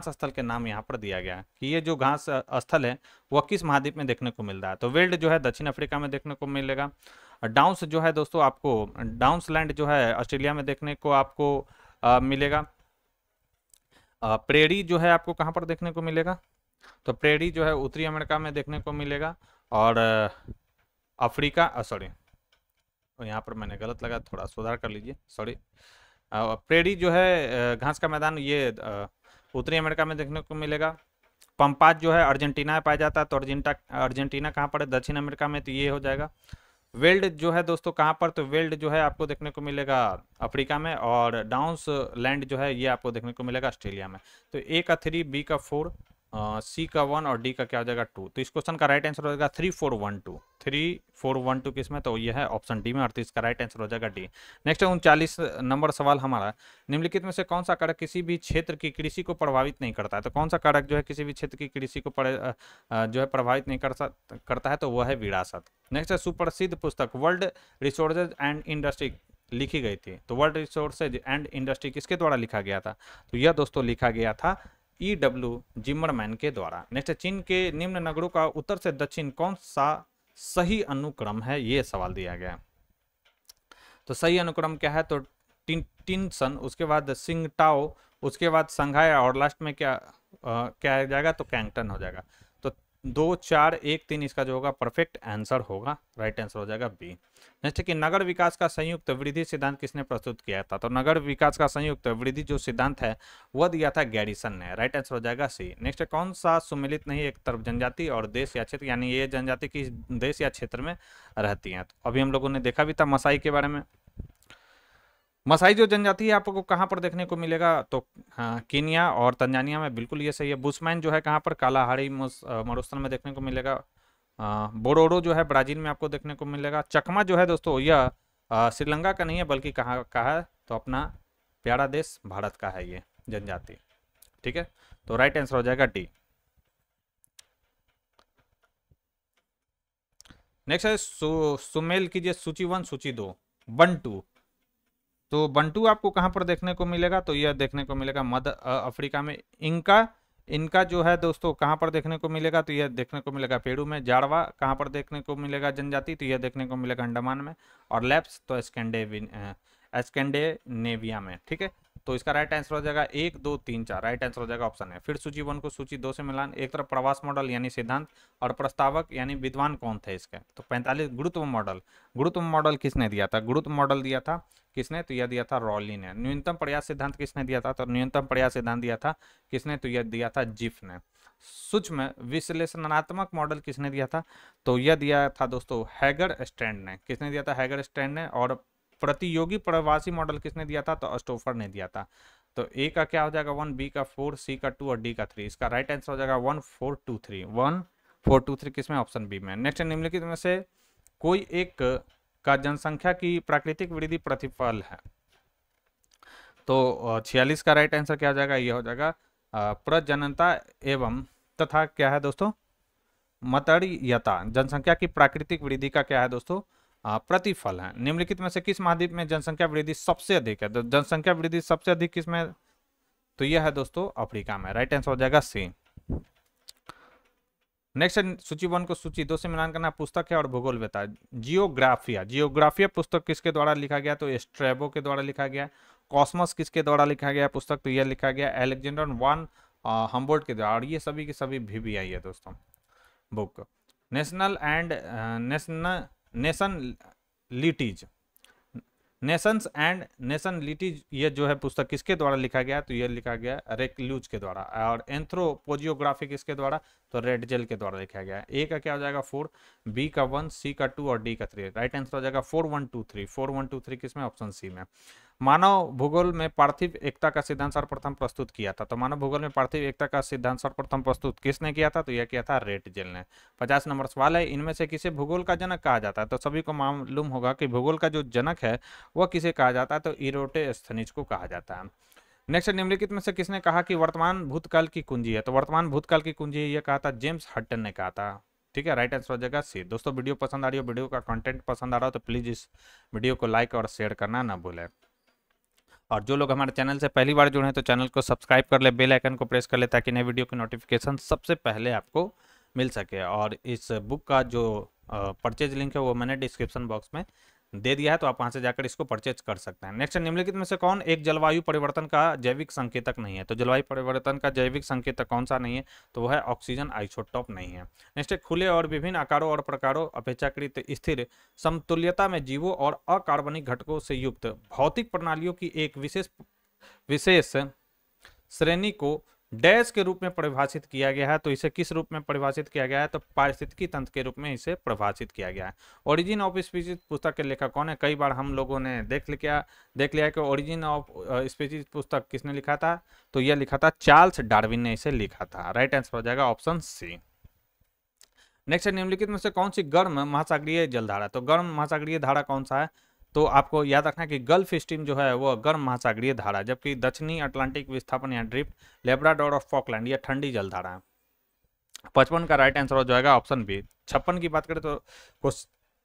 स्थल के नाम यहाँ पर दिया गया है कि ये जो घास स्थल है वह किस महाद्वीप में देखने को मिल रहा है, तो वेल्ड जो है दक्षिण अफ्रीका में देखने को मिलेगा। डाउन्स जो है दोस्तों आपको डाउन्स लैंड जो है ऑस्ट्रेलिया में देखने को आपको मिलेगा। प्रेरी जो है आपको कहाँ पर देखने को मिलेगा, तो प्रेरी जो है उत्तरी अमेरिका में देखने को मिलेगा। और अफ्रीका सॉरी यहाँ पर मैंने गलत लगा, थोड़ा सुधार कर लीजिए, सॉरी। प्रेरी जो है घास का मैदान ये उत्तरी अमेरिका में देखने को मिलेगा। पंपास जो है अर्जेंटीना में पाया जाता है, तो अर्जेंटीना कहाँ पर है, दक्षिण अमेरिका में, तो ये हो जाएगा। वेल्ड जो है दोस्तों कहाँ पर, तो वेल्ड जो है आपको देखने को मिलेगा अफ्रीका में। और डाउन्स लैंड जो है ये आपको देखने को मिलेगा ऑस्ट्रेलिया में। तो ए का 3, बी का 4, सी का 1 और डी का क्या हो जाएगा 2। तो इस क्वेश्चन का राइट आंसर हो जाएगा 3412। 3412 किसमें, तो ये है ऑप्शन डी में, और इसका राइट आंसर हो जाएगा डी। नेक्स्ट 39 नंबर सवाल हमारा, निम्नलिखित में से कौन सा कारक किसी भी क्षेत्र की कृषि को प्रभावित नहीं करता है। तो कौन सा कारक जो है किसी भी क्षेत्र की कृषि को जो है प्रभावित नहीं करता है, तो वह है विरासत। नेक्स्ट है सुप्रसिद्ध पुस्तक वर्ल्ड रिसोर्सेज एंड इंडस्ट्री लिखी गई थी। तो वर्ल्ड रिसोर्सेज एंड इंडस्ट्री किसके द्वारा लिखा गया था, तो यह दोस्तों लिखा गया था E.W. जिमरमैन के द्वारा। नेक्स्ट चीन के निम्न नगरों का उत्तर से दक्षिण कौन सा सही अनुक्रम है, ये सवाल दिया गया। तो सही अनुक्रम क्या है, तो टिनसन, उसके बाद सिंगटाओ, उसके बाद संघाई, और लास्ट में क्या क्या आ जाएगा, तो कैंगटन हो जाएगा। तो 2 4 1 3 इसका जो होगा परफेक्ट आंसर होगा, राइट आंसर हो जाएगा बी। नेक्स्ट कि नगर विकास का संयुक्त वृद्धि सिद्धांत किसने प्रस्तुत किया था। तो नगर विकास का संयुक्त वृद्धि जो सिद्धांत है वह दिया था गैरिसन ने, राइट आंसर हो जाएगा सी। नेक्स्ट कौन सा सुमिलित नहीं एक तरफ जनजाति और देश या क्षेत्र, यानी ये जनजाति की देश या क्षेत्र में रहती है। तो अभी हम लोगों ने देखा भी था मसाई के बारे में। मसाई जो जनजाति है आपको कहाँ पर देखने को मिलेगा, तो हाँ कीनिया और तंजानिया में, बिल्कुल ये सही है। बुशमैन जो है कहाँ पर, कालाहारी मरुस्थल में देखने को मिलेगा। बोरोरो जो है ब्राजील में आपको देखने को मिलेगा। चकमा जो है दोस्तों यह श्रीलंका का नहीं है, बल्कि कहाँ का है, तो अपना प्यारा देश भारत का है ये जनजाति, ठीक है। तो राइट आंसर हो जाएगा डी। नेक्स्ट है सुमेल कीजिए सूची 1 सूची 2 बंटू। तो बंटू आपको कहां पर देखने को मिलेगा, तो यह देखने को मिलेगा मध्य अफ्रीका में। इनका जो है दोस्तों कहां पर देखने को मिलेगा, तो यह देखने को मिलेगा पेरू में। जाड़वा कहां पर देखने को मिलेगा जनजाति, तो यह देखने को मिलेगा अंडमान में। और लैप्स तो स्कैंडिनेविया में, ठीक है। तो इसका राइट आंसर हो जाएगा 1 2 3 4, राइट आंसर हो जाएगा ऑप्शन है। फिर सूची 1 को सूची 2 से मिलान, एक तरफ प्रवास मॉडल यानी सिद्धांत और प्रस्तावक यानी विद्वान कौन थे इसके, तो 45 गुरुत्व मॉडल किसने दिया था, गुरुत्व मॉडल दिया था किसने, तो यह दिया था रॉली ने। न्यूनतम प्रयास सिद्धांत किसने दिया था, तो न्यूनतम प्रयास सिद्धांत दिया था किसने, तो यह दिया था जिफ ने। सूक्ष्म विश्लेषणात्मक मॉडल किसने दिया था, तो यह दिया था दोस्तों हैगर स्टैंड ने। किसने दिया था, हैगर स्टैंड ने। और प्रतियोगी प्रवासी मॉडल किसने दिया था, तो स्टोफर ने दिया था। तो ए का क्या हो जाएगा 1, बी का 4, सी का 2 और डी का 3। इसका राइट आंसर हो जाएगा 1 4 2 3, 1 4 2 3 किसमें, ऑप्शन बी में। नेक्स्ट निम्नलिखित में से कोई एक का जनसंख्या की प्राकृतिक वृद्धि प्रतिफल है। तो 46 का राइट आंसर क्या हो जाएगा, ये हो जाएगा प्रजननता एवं तथा क्या है दोस्तों, मतरीयता। जनसंख्या की प्राकृतिक वृद्धि का क्या है दोस्तों, प्रतिफल है। निम्नलिखित में से किस महाद्वीप में जनसंख्या वृद्धि सबसे अधिक है, तो जनसंख्या वृद्धि सबसे अधिक किसमें, तो यह है दोस्तों अफ्रीका में, राइट आंसर हो जाएगा सी। नेक्स्ट सूची 1 को सूची 2 से मिलान करना, पुस्तक है और भूगोल वेता। जियोग्राफिया पुस्तक किसके द्वारा लिखा गया, तो स्ट्रैबो के द्वारा लिखा गया। कॉस्मस किसके द्वारा लिखा गया पुस्तक, तो यह लिखा गया अलेक्जेंडर वन हम्बोल्ट के द्वारा। और ये सभी की सभी भी आई है दोस्तों बुक। नेशंस एंड नेशन लिटीज ये जो है पुस्तक किसके द्वारा लिखा गया, तो ये लिखा गया रेक्लूज के द्वारा। और एंथ्रोपोजियोग्राफी किसके द्वारा, तो रेडजेल के द्वारा लिखा गया। ए का क्या हो जाएगा 4, बी का 1, सी का 2 और डी का 3। राइट आंसर हो जाएगा 4 1 2 3, 4 1 2 3 किसमें, ऑप्शन सी में। मानव भूगोल में पार्थिव एकता का सिद्धांत सर्वप्रथम प्रस्तुत किया था। तो मानव भूगोल में पार्थिव एकता का सिद्धांत सर्वप्रथम प्रस्तुत किसने किया था, तो यह किया था रेडजेल ने। 50 नंबर सवाल है, इनमें से किसे भूगोल का जनक कहा जाता है। तो सभी को मालूम होगा कि भूगोल का जो जनक है वह किसे कहा जाता है, तो इरोटेस्थनीज को कहा जाता है। नेक्स्ट निम्नलिखित में से किसने कहा कि वर्तमान भूतकाल की कुंजी है, तो वर्तमान भूतकाल की कुंजी यह कहा था जेम्स हटन ने कहा था, ठीक है। राइट आंसर हो जाएगा सी। दोस्तों वीडियो पसंद आ रही हो, वीडियो का कंटेंट पसंद आ रहा हो, तो प्लीज इस वीडियो को लाइक और शेयर करना ना भूलें। और जो लोग हमारे चैनल से पहली बार जुड़े हैं तो चैनल को सब्सक्राइब कर ले, बेल आइकन को प्रेस कर ले, ताकि नए वीडियो की नोटिफिकेशन सबसे पहले आपको मिल सके। और इस बुक का जो परचेज लिंक है वो मैंने डिस्क्रिप्शन बॉक्स में दे दिया है, तो आप वहां से जाकर इसको परचेज कर सकते हैं। नेक्स्ट निम्नलिखित में से कौन एक जलवायु परिवर्तन का जैविक संकेतक नहीं है, तो जलवायु परिवर्तन का जैविक संकेतक कौन सा नहीं है, तो वह है ऑक्सीजन आइसोटोप नहीं है। नेक्स्ट खुले और विभिन्न आकारों और प्रकारों अपेक्षाकृत स्थिर समतुल्यता में जीवों और अकार्बनिक घटकों से युक्त भौतिक प्रणालियों की एक विशेष श्रेणी को डैश के रूप में परिभाषित किया गया है। तो इसे किस रूप में परिभाषित किया गया है? तो पारिस्थितिकी तंत्र के रूप में इसे परिभाषित किया गया है। ओरिजिन ऑफ स्पीसीज पुस्तक के लेखक कौन है? कई बार हम लोगों ने देख लिया कि ओरिजिन ऑफ स्पीसीज पुस्तक किसने लिखा था? तो यह लिखा था चार्ल्स डार्विन ने इसे लिखा था। राइट आंसर हो जाएगा ऑप्शन सी। नेक्स्ट है, निम्नलिखित में से कौन सी गर्म महासागरीय जलधारा? तो गर्म महासागरीय धारा कौन सा है? तो आपको याद रखना है कि गल्फ स्ट्रीम जो है वो गर्म महासागरीय धारा, जबकि दक्षिणी अटलांटिक विस्थापन या ड्रिफ्ट, लेब्राडोर और फॉकलैंड ये ठंडी जलधारा है। 55 का राइट आंसर हो जाएगा ऑप्शन बी। 56 की बात करें तो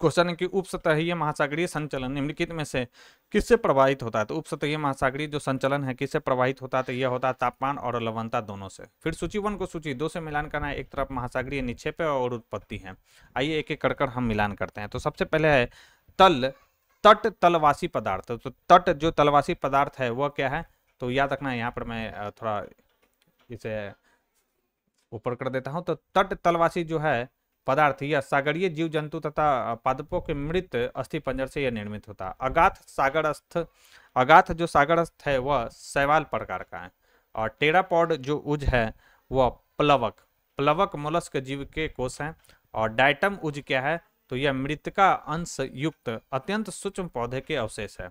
क्वेश्चन है कि उपसतहीय महासागरीय संचलन निम्नलिखित में से किससे प्रभावित होता है? तो उपसतहीय महासागरीय जो संचलन है किससे प्रभावित होता है? तो यह होता है तापमान और लवणता दोनों से। फिर सूची 1 को सूची 2 से मिलान करना है। एक तरफ महासागरीय निक्षेप और उत्पत्ति है। आइए एक एक कर हम मिलान करते हैं। तो सबसे पहले है तट तलवासी पदार्थ। तो तट जो तलवासी पदार्थ है वह क्या है? तो याद रखना है, यहाँ पर मैं थोड़ा इसे ऊपर कर देता हूं। तो तट तलवासी जो है पदार्थ यह सागरीय जीव जंतु तथा पादपों के मृत अस्थि पंजर से यह निर्मित होता है। अगाथ जो सागरस्थ है वह शैवाल प्रकार का है। और टेरापॉड जो उज है वह प्लवक मोलस्क जीव के कोष हैं। और डाइटम उज क्या है? तो यह मृतिका अंश युक्त अत्यंत सूक्ष्म पौधे के अवशेष है।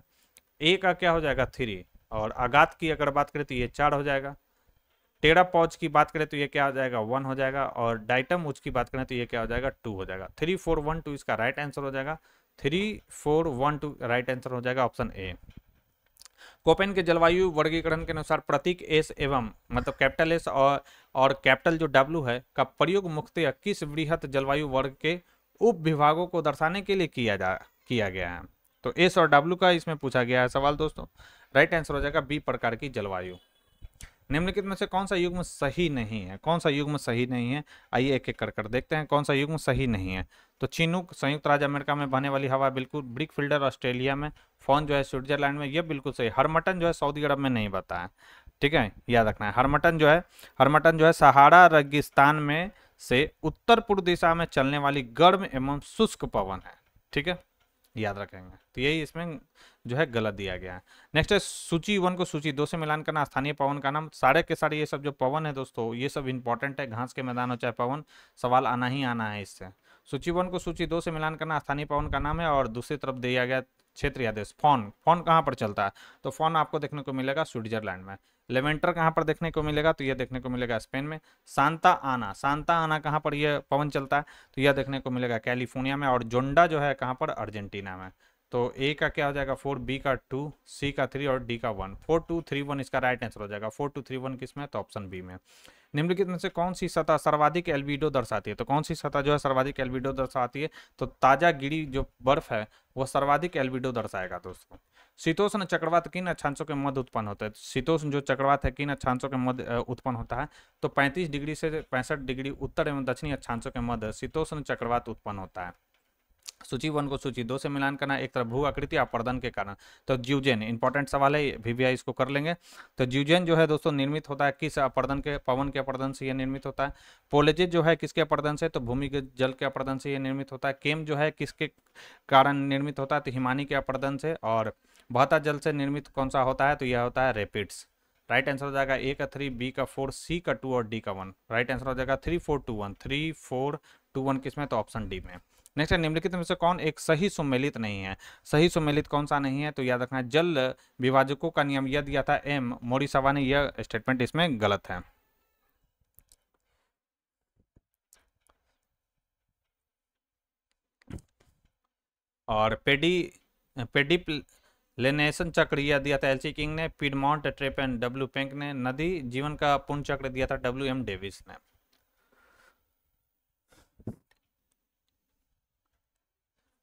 ए का क्या हो जाएगा? 3। और अगाथ की अगर बात करें तो ये 4 हो जाएगा। टेरापॉज की बात करें तो ये क्या हो जाएगा? 1 हो जाएगा। और डाइटम उच की बात करें तो ये क्या हो जाएगा? 2 हो जाएगा। 3 4 1 2 इसका राइट आंसर हो जाएगा। 3 4 1 2 राइट आंसर हो जाएगा ऑप्शन ए। कोपेन के जलवायु वर्गीकरण के अनुसार प्रतीक एस एवं मतलब कैपिटल एस और कैपिटल जो डब्ल्यू है का प्रयोग मुख्यतः किस वृहत जलवायु वर्ग के उप विभागों को दर्शाने के लिए किया गया है? तो एस और डब्ल्यू का इसमें पूछा गया है सवाल दोस्तों। राइट आंसर हो जाएगा बी प्रकार की जलवायु। निम्नलिखित में से कौन सा युग्म सही नहीं है? कौन सा युग्म सही नहीं है? आइए एक एक कर देखते हैं कौन सा युग्म सही नहीं है। तो चिनूक संयुक्त राज्य अमेरिका में बहने वाली हवा बिल्कुल। ब्रिक फिल्डर ऑस्ट्रेलिया में। फॉन जो है स्विट्जरलैंड में, ये बिल्कुल सही। हरमटन जो है सऊदी अरब में नहीं बता है। ठीक है, याद रखना है। हरमटन जो है सहारा रेगिस्तान में से उत्तर पूर्व दिशा में चलने वाली गर्म एवं शुष्क पवन है। ठीक है, याद रखेंगे। तो यही इसमें जो है गलत दिया गया है। नेक्स्ट है सूची 1 को सूची 2 से मिलान करना। स्थानीय पवन का नाम। सारे के सारे ये सब जो पवन है दोस्तों ये सब इंपॉर्टेंट है। घास के मैदान हो चाहे पवन, सवाल आना ही आना है इससे। सूची 1 को सूची 2 से मिलान करना। स्थानीय पवन का नाम है और दूसरी तरफ दिया गया क्षेत्रीय आदेश। फॉन कहाँ पर चलता है? तो फॉन आपको देखने को मिलेगा स्विट्जरलैंड में। लेवेंटर कहाँ पर देखने को मिलेगा? तो यह देखने को मिलेगा स्पेन में। सांता आना कहाँ पर यह पवन चलता है? तो यह देखने को मिलेगा कैलिफोर्निया में। और जोंडा जो है कहाँ पर? अर्जेंटीना में। तो ए का क्या हो जाएगा? 4, बी का 2, सी का 3 और डी का 1। 4 2 3 1 इसका राइट आंसर हो जाएगा। 4 2 3 1 किसमें? तो ऑप्शन बी में। निम्नलिखित में से कौन सी सतह सर्वाधिक एल्बिडो दर्शाती है? तो कौन सी सतह जो है सर्वाधिक एल्बिडो दर्शाती है? तो ताजा गिरी जो बर्फ है वह सर्वाधिक एल्बिडो दर्शाएगा दोस्तों। शीतोष्ण चक्रवात किन अक्षांशों के मध्य उत्पन्न होता है? शीतोष्ण जो चक्रवात है किन अक्षांशों के मध्य उत्पन्न होता है? तो 35 डिग्री से 65 डिग्री उत्तर एवं दक्षिणी अक्षांशों के मध्य शीतोष्ण चक्रवात उत्पन्न होता है। सूची 1 को सूची 2 से मिलान करना। एक तरफ भू आकृति अपर्दन के कारण। तो ज्यूजेन इंपॉर्टेंट सवाल है, VVI इसको कर लेंगे। तो ज्यूजेन जो है दोस्तों निर्मित होता है किस अपर्दन के? पवन के अपर्दन से यह निर्मित होता है। पोलेजेज जो है किसके अपर्दन से? तो भूमिगत जल के अपर्दन से यह निर्मित होता है। केम जो है किसके कारण निर्मित होता है? तो हिमानी के अपर्दन से। और बहता जल से निर्मित कौन सा होता है? तो यह होता है रेपिड्स। राइट आंसर हो जाएगा ए का 3, बी का 4, सी का 2 और डी का 1। राइट आंसर हो जाएगा 3 4 2 1। 3 4 2 1 किसमें? तो ऑप्शन डी में। नेक्स्ट है निम्नलिखित में से कौन एक सही सुमेलित नहीं है? सही सुमेलित कौन सा नहीं है? तो याद रखना है जल विभाजकों का नियम यह दिया था एम मोरिसावा ने, यह स्टेटमेंट इसमें गलत है। और पेडिप्लेनेशन चक्र यह दिया था एलसी किंग ने। पिडमॉन्ट ट्रेपेन डब्ल्यू पेंक ने। नदी जीवन का पूर्ण चक्र दिया था WM डेविस ने।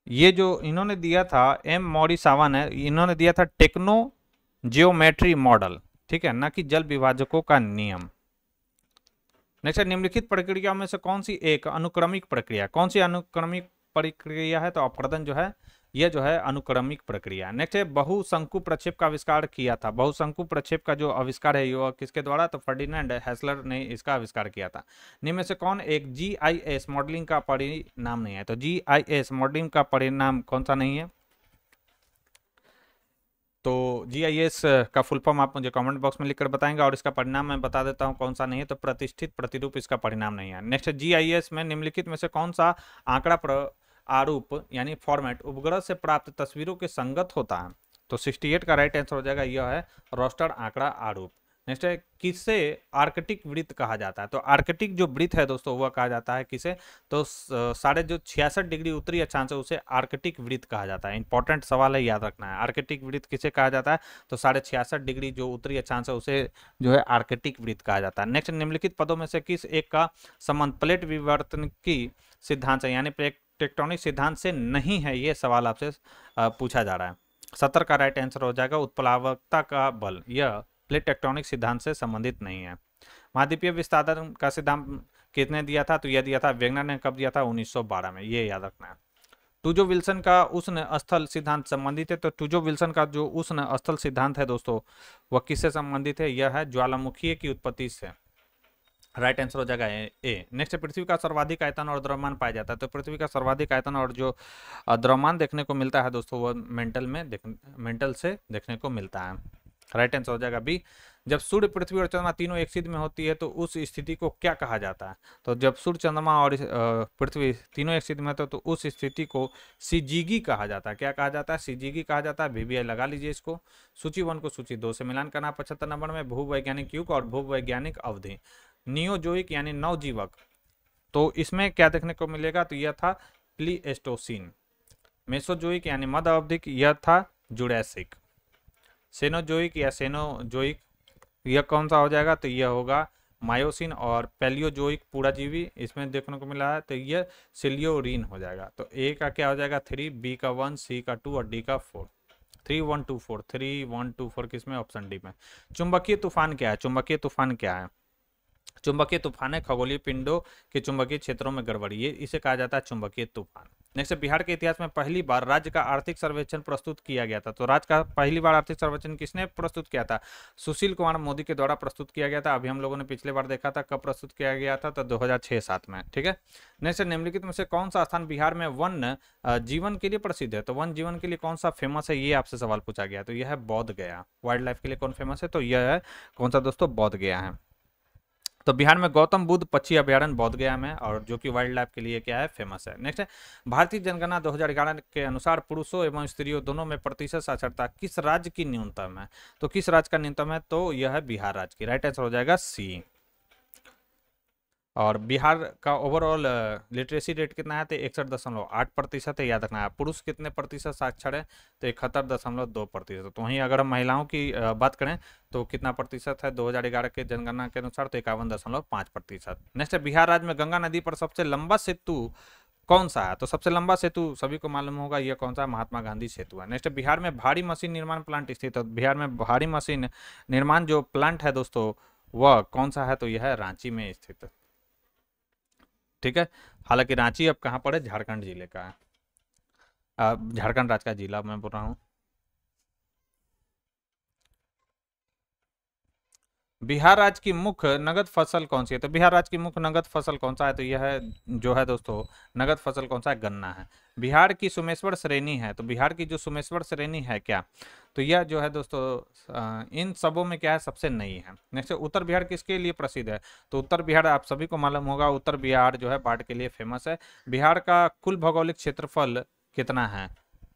ये जो इन्होंने दिया था एम मोरिसावा ने, इन्होंने दिया था टेक्नो जियोमेट्री मॉडल। ठीक है, ना कि जल विभाजकों का नियम। नेक्स्ट निम्नलिखित प्रक्रिया में से कौन सी एक अनुक्रमिक प्रक्रिया? कौन सी अनुक्रमिक प्रक्रिया है? तो अपर्दन जो है यह जो है अनुक्रमिक प्रक्रिया। नेक्स्ट है बहुशंकु प्रक्षेप का आविष्कार किया था। बहुशंकु प्रक्षेप का जो आविष्कार है यह किसके द्वारा? तो फर्डिनेंड हैसलर ने इसका आविष्कार किया था। निम्न में से कौन एक GIS मॉडलिंग का परिणाम नहीं है? तो GIS मॉडलिंग का परिणाम कौन सा नहीं है? तो जीआईएस का फुल फॉर्म आप मुझे कमेंट बॉक्स में लिखकर बताएंगे, और इसका परिणाम मैं बता देता हूं कौन सा नहीं है। तो प्रतिष्ठित प्रतिरूप इसका परिणाम नहीं है। नेक्स्ट, जीआईएस में निम्नलिखित में से कौन सा आंकड़ा आरूप यानी फॉर्मेट उपग्रह से प्राप्त तस्वीरों के संगत होता है? तो 68 का राइट आंसर हो जाएगा, यह है रोस्टर आंकड़ा आरूप। नेक्स्ट है, किसे आर्कटिक वृत्त कहा जाता है? तो आर्कटिक जो वृत्त है दोस्तों वह कहा जाता है किसे? तो 66.5 उत्तरी अक्षांश है उसे आर्कटिक वृत्त कहा जाता है। इंपॉर्टेंट सवाल है, याद रखना है। आर्कटिक वृत्त किसे कहा जाता है? तो 66.5 जो उत्तरी अक्षांश है उसे जो है आर्कटिक वृत्त कहा जाता है। नेक्स्ट, निम्नलिखित पदों में से किस एक का संबंध प्लेट विवर्तन की सिद्धांत से यानी टेक्टोनिक सिद्धांत से नहीं है? ये सवाल आपसे पूछा जा रहा है। 70 का राइट आंसर हो जाएगा, उत्प्लावकता का बल, यह प्लेट टेक्टोनिक सिद्धांत से संबंधित नहीं है। महाद्वीपीय विस्तारण का सिद्धांत किसने दिया था? तो यह दिया था वेगनर ने। कब दिया था? 1912 में, ये याद रखना है। टूजो विल्सन का उष्ण स्थल सिद्धांत संबंधित है। तो टूजो विल्सन का जो उष्ण स्थल सिद्धांत है दोस्तों वह किससे संबंधित है? यह है ज्वालामुखी की उत्पत्ति से। राइट आंसर हो जाएगा ए। नेक्स्ट, पृथ्वी का सर्वाधिक आयतन और द्रव्यमान पाया जाता है। तो पृथ्वी का सर्वाधिक आयतन और जो द्रव्यमान देखने को मिलता है दोस्तों वह मेंटल से देखने को मिलता है। राइट आंसर हो जाएगा बी। जब सूर्य, पृथ्वी और चंद्रमा तीनों एक सिद्ध में होती है तो उस स्थिति को क्या कहा जाता है? तो जब सूर्य, चंद्रमा और पृथ्वी तीनों एक सिद्ध में होते तो उस स्थिति को सिजीगी कहा जाता है। क्या कहा जाता है? सिजीगी कहा जाता है। वीवीआई लगा लीजिए इसको। सूची 1 को सूची 2 से मिलान करना। 75 नंबर में भूवैज्ञानिक युग और भूवैज्ञानिक अवधि। नियोजोइक यानी नवजीवक, तो इसमें क्या देखने को मिलेगा? तो यह था प्लीस्टोसीन। मेसोजोइक यानी मध्य अवधिक, यह था जुरैसिक। सेनोजोइक या सेनोजोइक, यह कौन सा हो जाएगा? तो यह होगा मायोसिन। और पैलियोजोइक पूराजीवी इसमें देखने को मिला है तो यह सिलियोरीन हो जाएगा। तो ए का क्या हो जाएगा? 3, बी का 1, सी का 2 और डी का 4। 3 1 2 4, 3 1 2 4 किसमें? ऑप्शन डी में। चुंबकीय तूफान क्या है? चुंबकीय तूफान क्या है? चुंबकीय तूफान है खगोलीय पिंडों के चुंबकीय क्षेत्रों में गड़बड़ी, ये इसे कहा जाता है चुंबकीय तूफान। नेक्स्ट, बिहार के इतिहास में पहली बार राज्य का आर्थिक सर्वेक्षण प्रस्तुत किया गया था। तो राज्य का पहली बार आर्थिक सर्वेक्षण किसने प्रस्तुत किया था? सुशील कुमार मोदी के द्वारा प्रस्तुत किया गया था। अभी हम लोगों ने पिछले बार देखा था कब प्रस्तुत किया गया था, तो 2006-7 में। ठीक है। नेक्स्ट, निम्नलिखित में से कौन सा स्थान बिहार में वन जीवन के लिए प्रसिद्ध है? तो वन जीवन के लिए कौन सा फेमस है, ये आपसे सवाल पूछा गया। तो यह है बोध गया। वाइल्ड लाइफ के लिए कौन फेमस है? तो यह है कौन सा दोस्तों? बोध गया है। तो बिहार में गौतम बुद्ध पक्षी अभ्यारण्य बोध गया में, और जो कि वाइल्ड लाइफ के लिए क्या है? फेमस है। नेक्स्ट है, भारतीय जनगणना 2011 के अनुसार पुरुषों एवं स्त्रियों दोनों में प्रतिशत साक्षरता किस राज्य की न्यूनतम है? तो किस राज्य का न्यूनतम है? तो यह है बिहार राज्य की। राइट आंसर हो जाएगा सी। और बिहार का ओवरऑल लिटरेसी रेट कितना है? तो 61.8% है, याद रखना है। पुरुष कितने प्रतिशत साक्षर है? तो 71.2%। तो वहीं अगर हम महिलाओं की बात करें तो कितना प्रतिशत है 2011 के जनगणना के अनुसार? तो 51.5%। नेक्स्ट है, बिहार राज्य में गंगा नदी पर सबसे लंबा सेतु कौन सा है? तो सबसे लंबा सेतु सभी को मालूम होगा, यह कौन सा? महात्मा गांधी सेतु है। नेक्स्ट, बिहार में भारी मशीन निर्माण प्लांट स्थित है। बिहार में भारी मशीन निर्माण जो प्लांट है दोस्तों वह कौन सा है? तो यह है रांची में स्थित है। ठीक है। हालांकि रांची अब कहाँ पर है? झारखंड जिले का है, झारखंड राज्य का जिला मैं बोल रहा हूँ। बिहार राज्य की मुख्य नगद फसल कौन सी है? तो बिहार राज्य की मुख्य नगद फसल कौन सा है? तो यह है जो है दोस्तों नगद फसल कौन सा है? गन्ना है। बिहार की सुमेश्वर श्रेणी है। तो बिहार की जो सुमेश्वर श्रेणी है क्या? तो यह जो है दोस्तों इन सबों में क्या है? सबसे नई है। नेक्स्ट, उत्तर बिहार किसके लिए प्रसिद्ध है? तो उत्तर बिहार आप सभी को मालूम होगा, उत्तर बिहार जो है बाढ़ के लिए फेमस है। बिहार का कुल भौगोलिक क्षेत्रफल कितना है?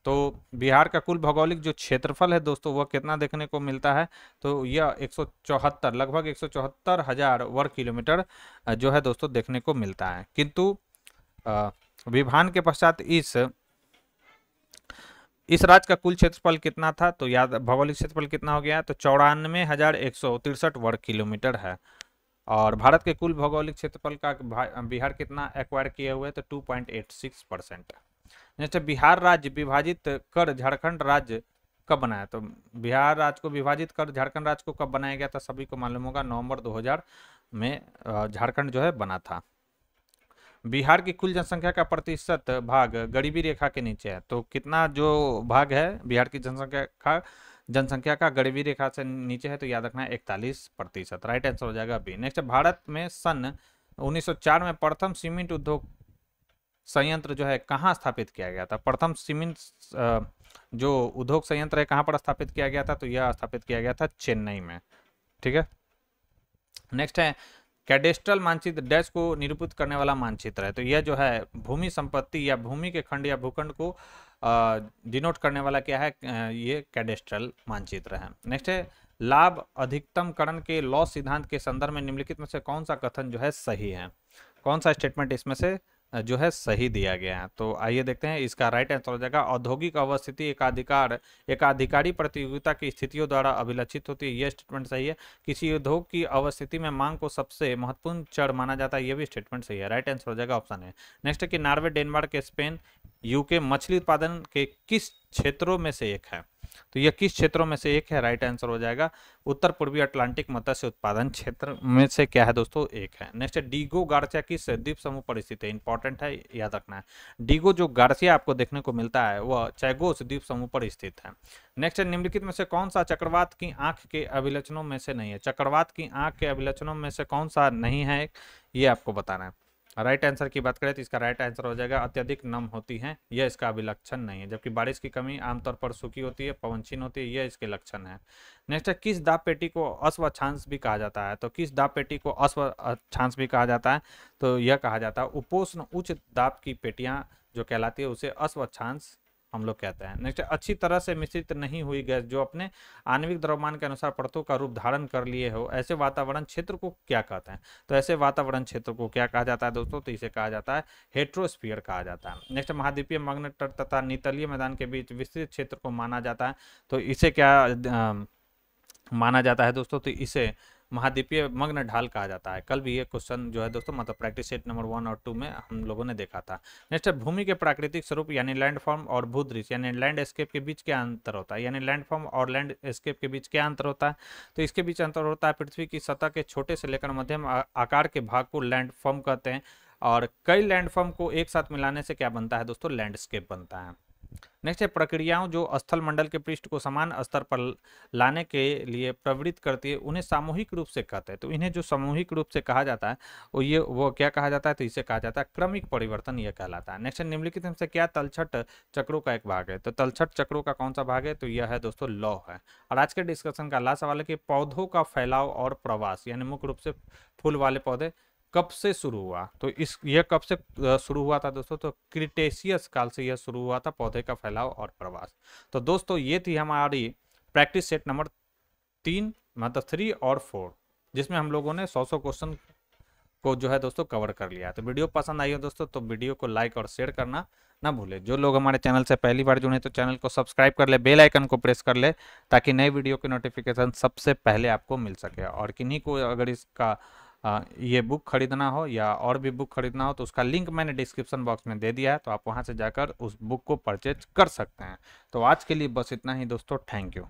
तो बिहार का कुल भौगोलिक जो क्षेत्रफल है दोस्तों वह कितना देखने को मिलता है? तो यह 174 लगभग 174,000 वर्ग किलोमीटर जो है दोस्तों देखने को मिलता है। किंतु विभाजन के पश्चात इस राज्य का कुल क्षेत्रफल कितना था? तो याद, भौगोलिक क्षेत्रफल कितना हो गया? तो 94,163 वर्ग किलोमीटर है। और भारत के कुल भौगोलिक क्षेत्रफल का बिहार कितना एक्वायर किए हुए? तो 2.86%। नेक्स्ट, बिहार राज्य विभाजित कर झारखंड राज्य कब बनाया? तो बिहार राज्य को विभाजित कर झारखंड राज्य को कब बनाया गया था? सभी को मालूम होगा, नवंबर 2000 में झारखंड जो है बना था। बिहार की कुल जनसंख्या का प्रतिशत भाग गरीबी रेखा के नीचे है। तो कितना जो भाग है बिहार की जनसंख्या का गरीबी रेखा से नीचे है? तो याद रखना है 41%। राइट आंसर हो जाएगा बी। नेक्स्ट, भारत में सन 1904 में प्रथम सीमेंट उद्योग संयंत्र जो है कहाँ स्थापित किया गया था? प्रथम सीमेंट जो उद्योग संयंत्र है कहाँ पर स्थापित किया गया था? तो यह स्थापित किया गया था चेन्नई में। ठीक है, नेक्स्ट है कैडेस्ट्रल मानचित्र डैश को निरूपित करने वाला मानचित्र है। तो यह जो है भूमि संपत्ति या भूमि के खंड या भूखंड को डिनोट करने वाला क्या है? ये कैडेस्ट्रल मानचित्र है। नेक्स्ट है लाभ अधिकतमकरण के लॉस सिद्धांत के संदर्भ में निम्नलिखित में से कौन सा कथन जो है सही है? कौन सा स्टेटमेंट इसमें से जो है सही दिया गया है? तो आइए देखते हैं, इसका राइट आंसर हो जाएगा औद्योगिक अवस्थिति एकाधिकारी प्रतियोगिता की स्थितियों द्वारा अभिलक्षित होती है। यह स्टेटमेंट सही है। किसी उद्योग की अवस्थिति में मांग को सबसे महत्वपूर्ण चर माना जाता है, यह भी स्टेटमेंट सही है। राइट आंसर हो जाएगा ऑप्शन है। नेक्स्ट है कि नॉर्वे, डेनमार्क, स्पेन, यूके मछली उत्पादन के किस क्षेत्रों में से एक है? तो यह किस क्षेत्रों में से एक है? राइट आंसर हो जाएगा उत्तर पूर्वी अटलांटिक मत्स्य उत्पादन क्षेत्र में से क्या है दोस्तों? एक है। नेक्स्ट है डीगो गार्सिया किस द्वीप समूह पर स्थित है? इंपॉर्टेंट है, याद रखना है। डीगो जो गार्सिया आपको देखने को मिलता है वह चैगोस द्वीप समूह पर स्थित है। नेक्स्ट है निम्नलिखित में से कौन सा चक्रवात की आंख के अभिलक्षणों में से नहीं है? चक्रवात की आंख के अभिलक्षणों में से कौन सा नहीं है, ये आपको बताना है। राइट आंसर की बात करें तो इसका राइट आंसर हो जाएगा अत्यधिक नम होती है, यह इसका अभिलक्षण नहीं है। जबकि बारिश की कमी आमतौर पर सूखी होती है, पवनशील होती है, यह इसके लक्षण है। नेक्स्ट है किस दाब पेटी को अस्वच्छांश भी कहा जाता है? तो किस दाब पेटी को अस्वच्छांश भी कहा जाता है? तो यह कहा जाता है उपोष्ण उच्च दाब की पेटियां जो कहलाती है उसे अस्वच्छांश हम लोग कहते हैं। नेक्स्ट अच्छी तरह से मिश्रित नहीं हुई गैस जो अपने आणविक द्रव्यमान के अनुसार परतों का रूप धारण कर लिए हो, ऐसे वातावरण क्षेत्र को क्या कहते हैं? तो ऐसे वातावरण क्षेत्र को क्या कहा जाता है दोस्तों? तो इसे कहा जाता है हेट्रोस्फीयर कहा जाता है। नेक्स्ट महाद्वीपीय मग्न तट तथा नितलीय मैदान के बीच विस्तृत क्षेत्र को माना जाता है, तो इसे क्या माना जाता है दोस्तों? तो इसे महाद्वीपीय मग्न ढाल कहा जाता है। कल भी ये क्वेश्चन जो है दोस्तों मतलब प्रैक्टिस सेट नंबर 1 और 2 में हम लोगों ने देखा था। नेक्स्ट है भूमि के प्राकृतिक स्वरूप यानी लैंडफॉर्म और भूदृश्य यानी लैंडस्केप के बीच क्या अंतर होता है? यानी लैंडफॉर्म और लैंडस्केप के बीच क्या अंतर होता है? तो इसके बीच अंतर होता है पृथ्वी की सतह के छोटे से लेकर मध्यम आकार के भाग को लैंडफॉर्म कहते हैं, और कई लैंडफॉर्म को एक साथ मिलाने से क्या बनता है दोस्तों? लैंडस्केप बनता है। नेक्स्ट है प्रक्रियाओं जो स्थल मंडल के पृष्ठ को समान स्तर पर लाने के लिए प्रवृत्त करती है उन्हें सामूहिक रूप से कहते हैं। तो इन्हें जो सामूहिक रूप से कहा जाता है वो क्या कहा जाता है? तो इसे कहा जाता है क्रमिक परिवर्तन, यह कहलाता है। नेक्स्ट निम्नलिखित में से क्या तलछट चक्रों का एक भाग है? तो तलछट चक्रों का कौन सा भाग है? तो यह है दोस्तों लौ है। और आज के डिस्कशन का लास्ट सवाल है कि पौधों का फैलाव और प्रवास यानी मुख्य रूप से फूल वाले पौधे कब से शुरू हुआ? तो यह कब से शुरू हुआ था दोस्तों? तो क्रिटेशियस काल से यह शुरू हुआ था पौधे का फैलाव और प्रवास। तो दोस्तों ये थी हमारी प्रैक्टिस सेट नंबर 3 मतलब 3 और 4, जिसमें हम लोगों ने 100 क्वेश्चन को जो है दोस्तों कवर कर लिया। तो वीडियो पसंद आई हो दोस्तों तो वीडियो को लाइक और शेयर करना ना भूले। जो लोग हमारे चैनल से पहली बार जुड़े तो चैनल को सब्सक्राइब कर ले, बेल आइकन को प्रेस कर ले ताकि नए वीडियो की नोटिफिकेशन सबसे पहले आपको मिल सके। और किन्हीं को अगर इसका ये बुक खरीदना हो या और भी बुक खरीदना हो तो उसका लिंक मैंने डिस्क्रिप्शन बॉक्स में दे दिया है, तो आप वहां से जाकर उस बुक को परचेज कर सकते हैं। तो आज के लिए बस इतना ही दोस्तों, थैंक यू।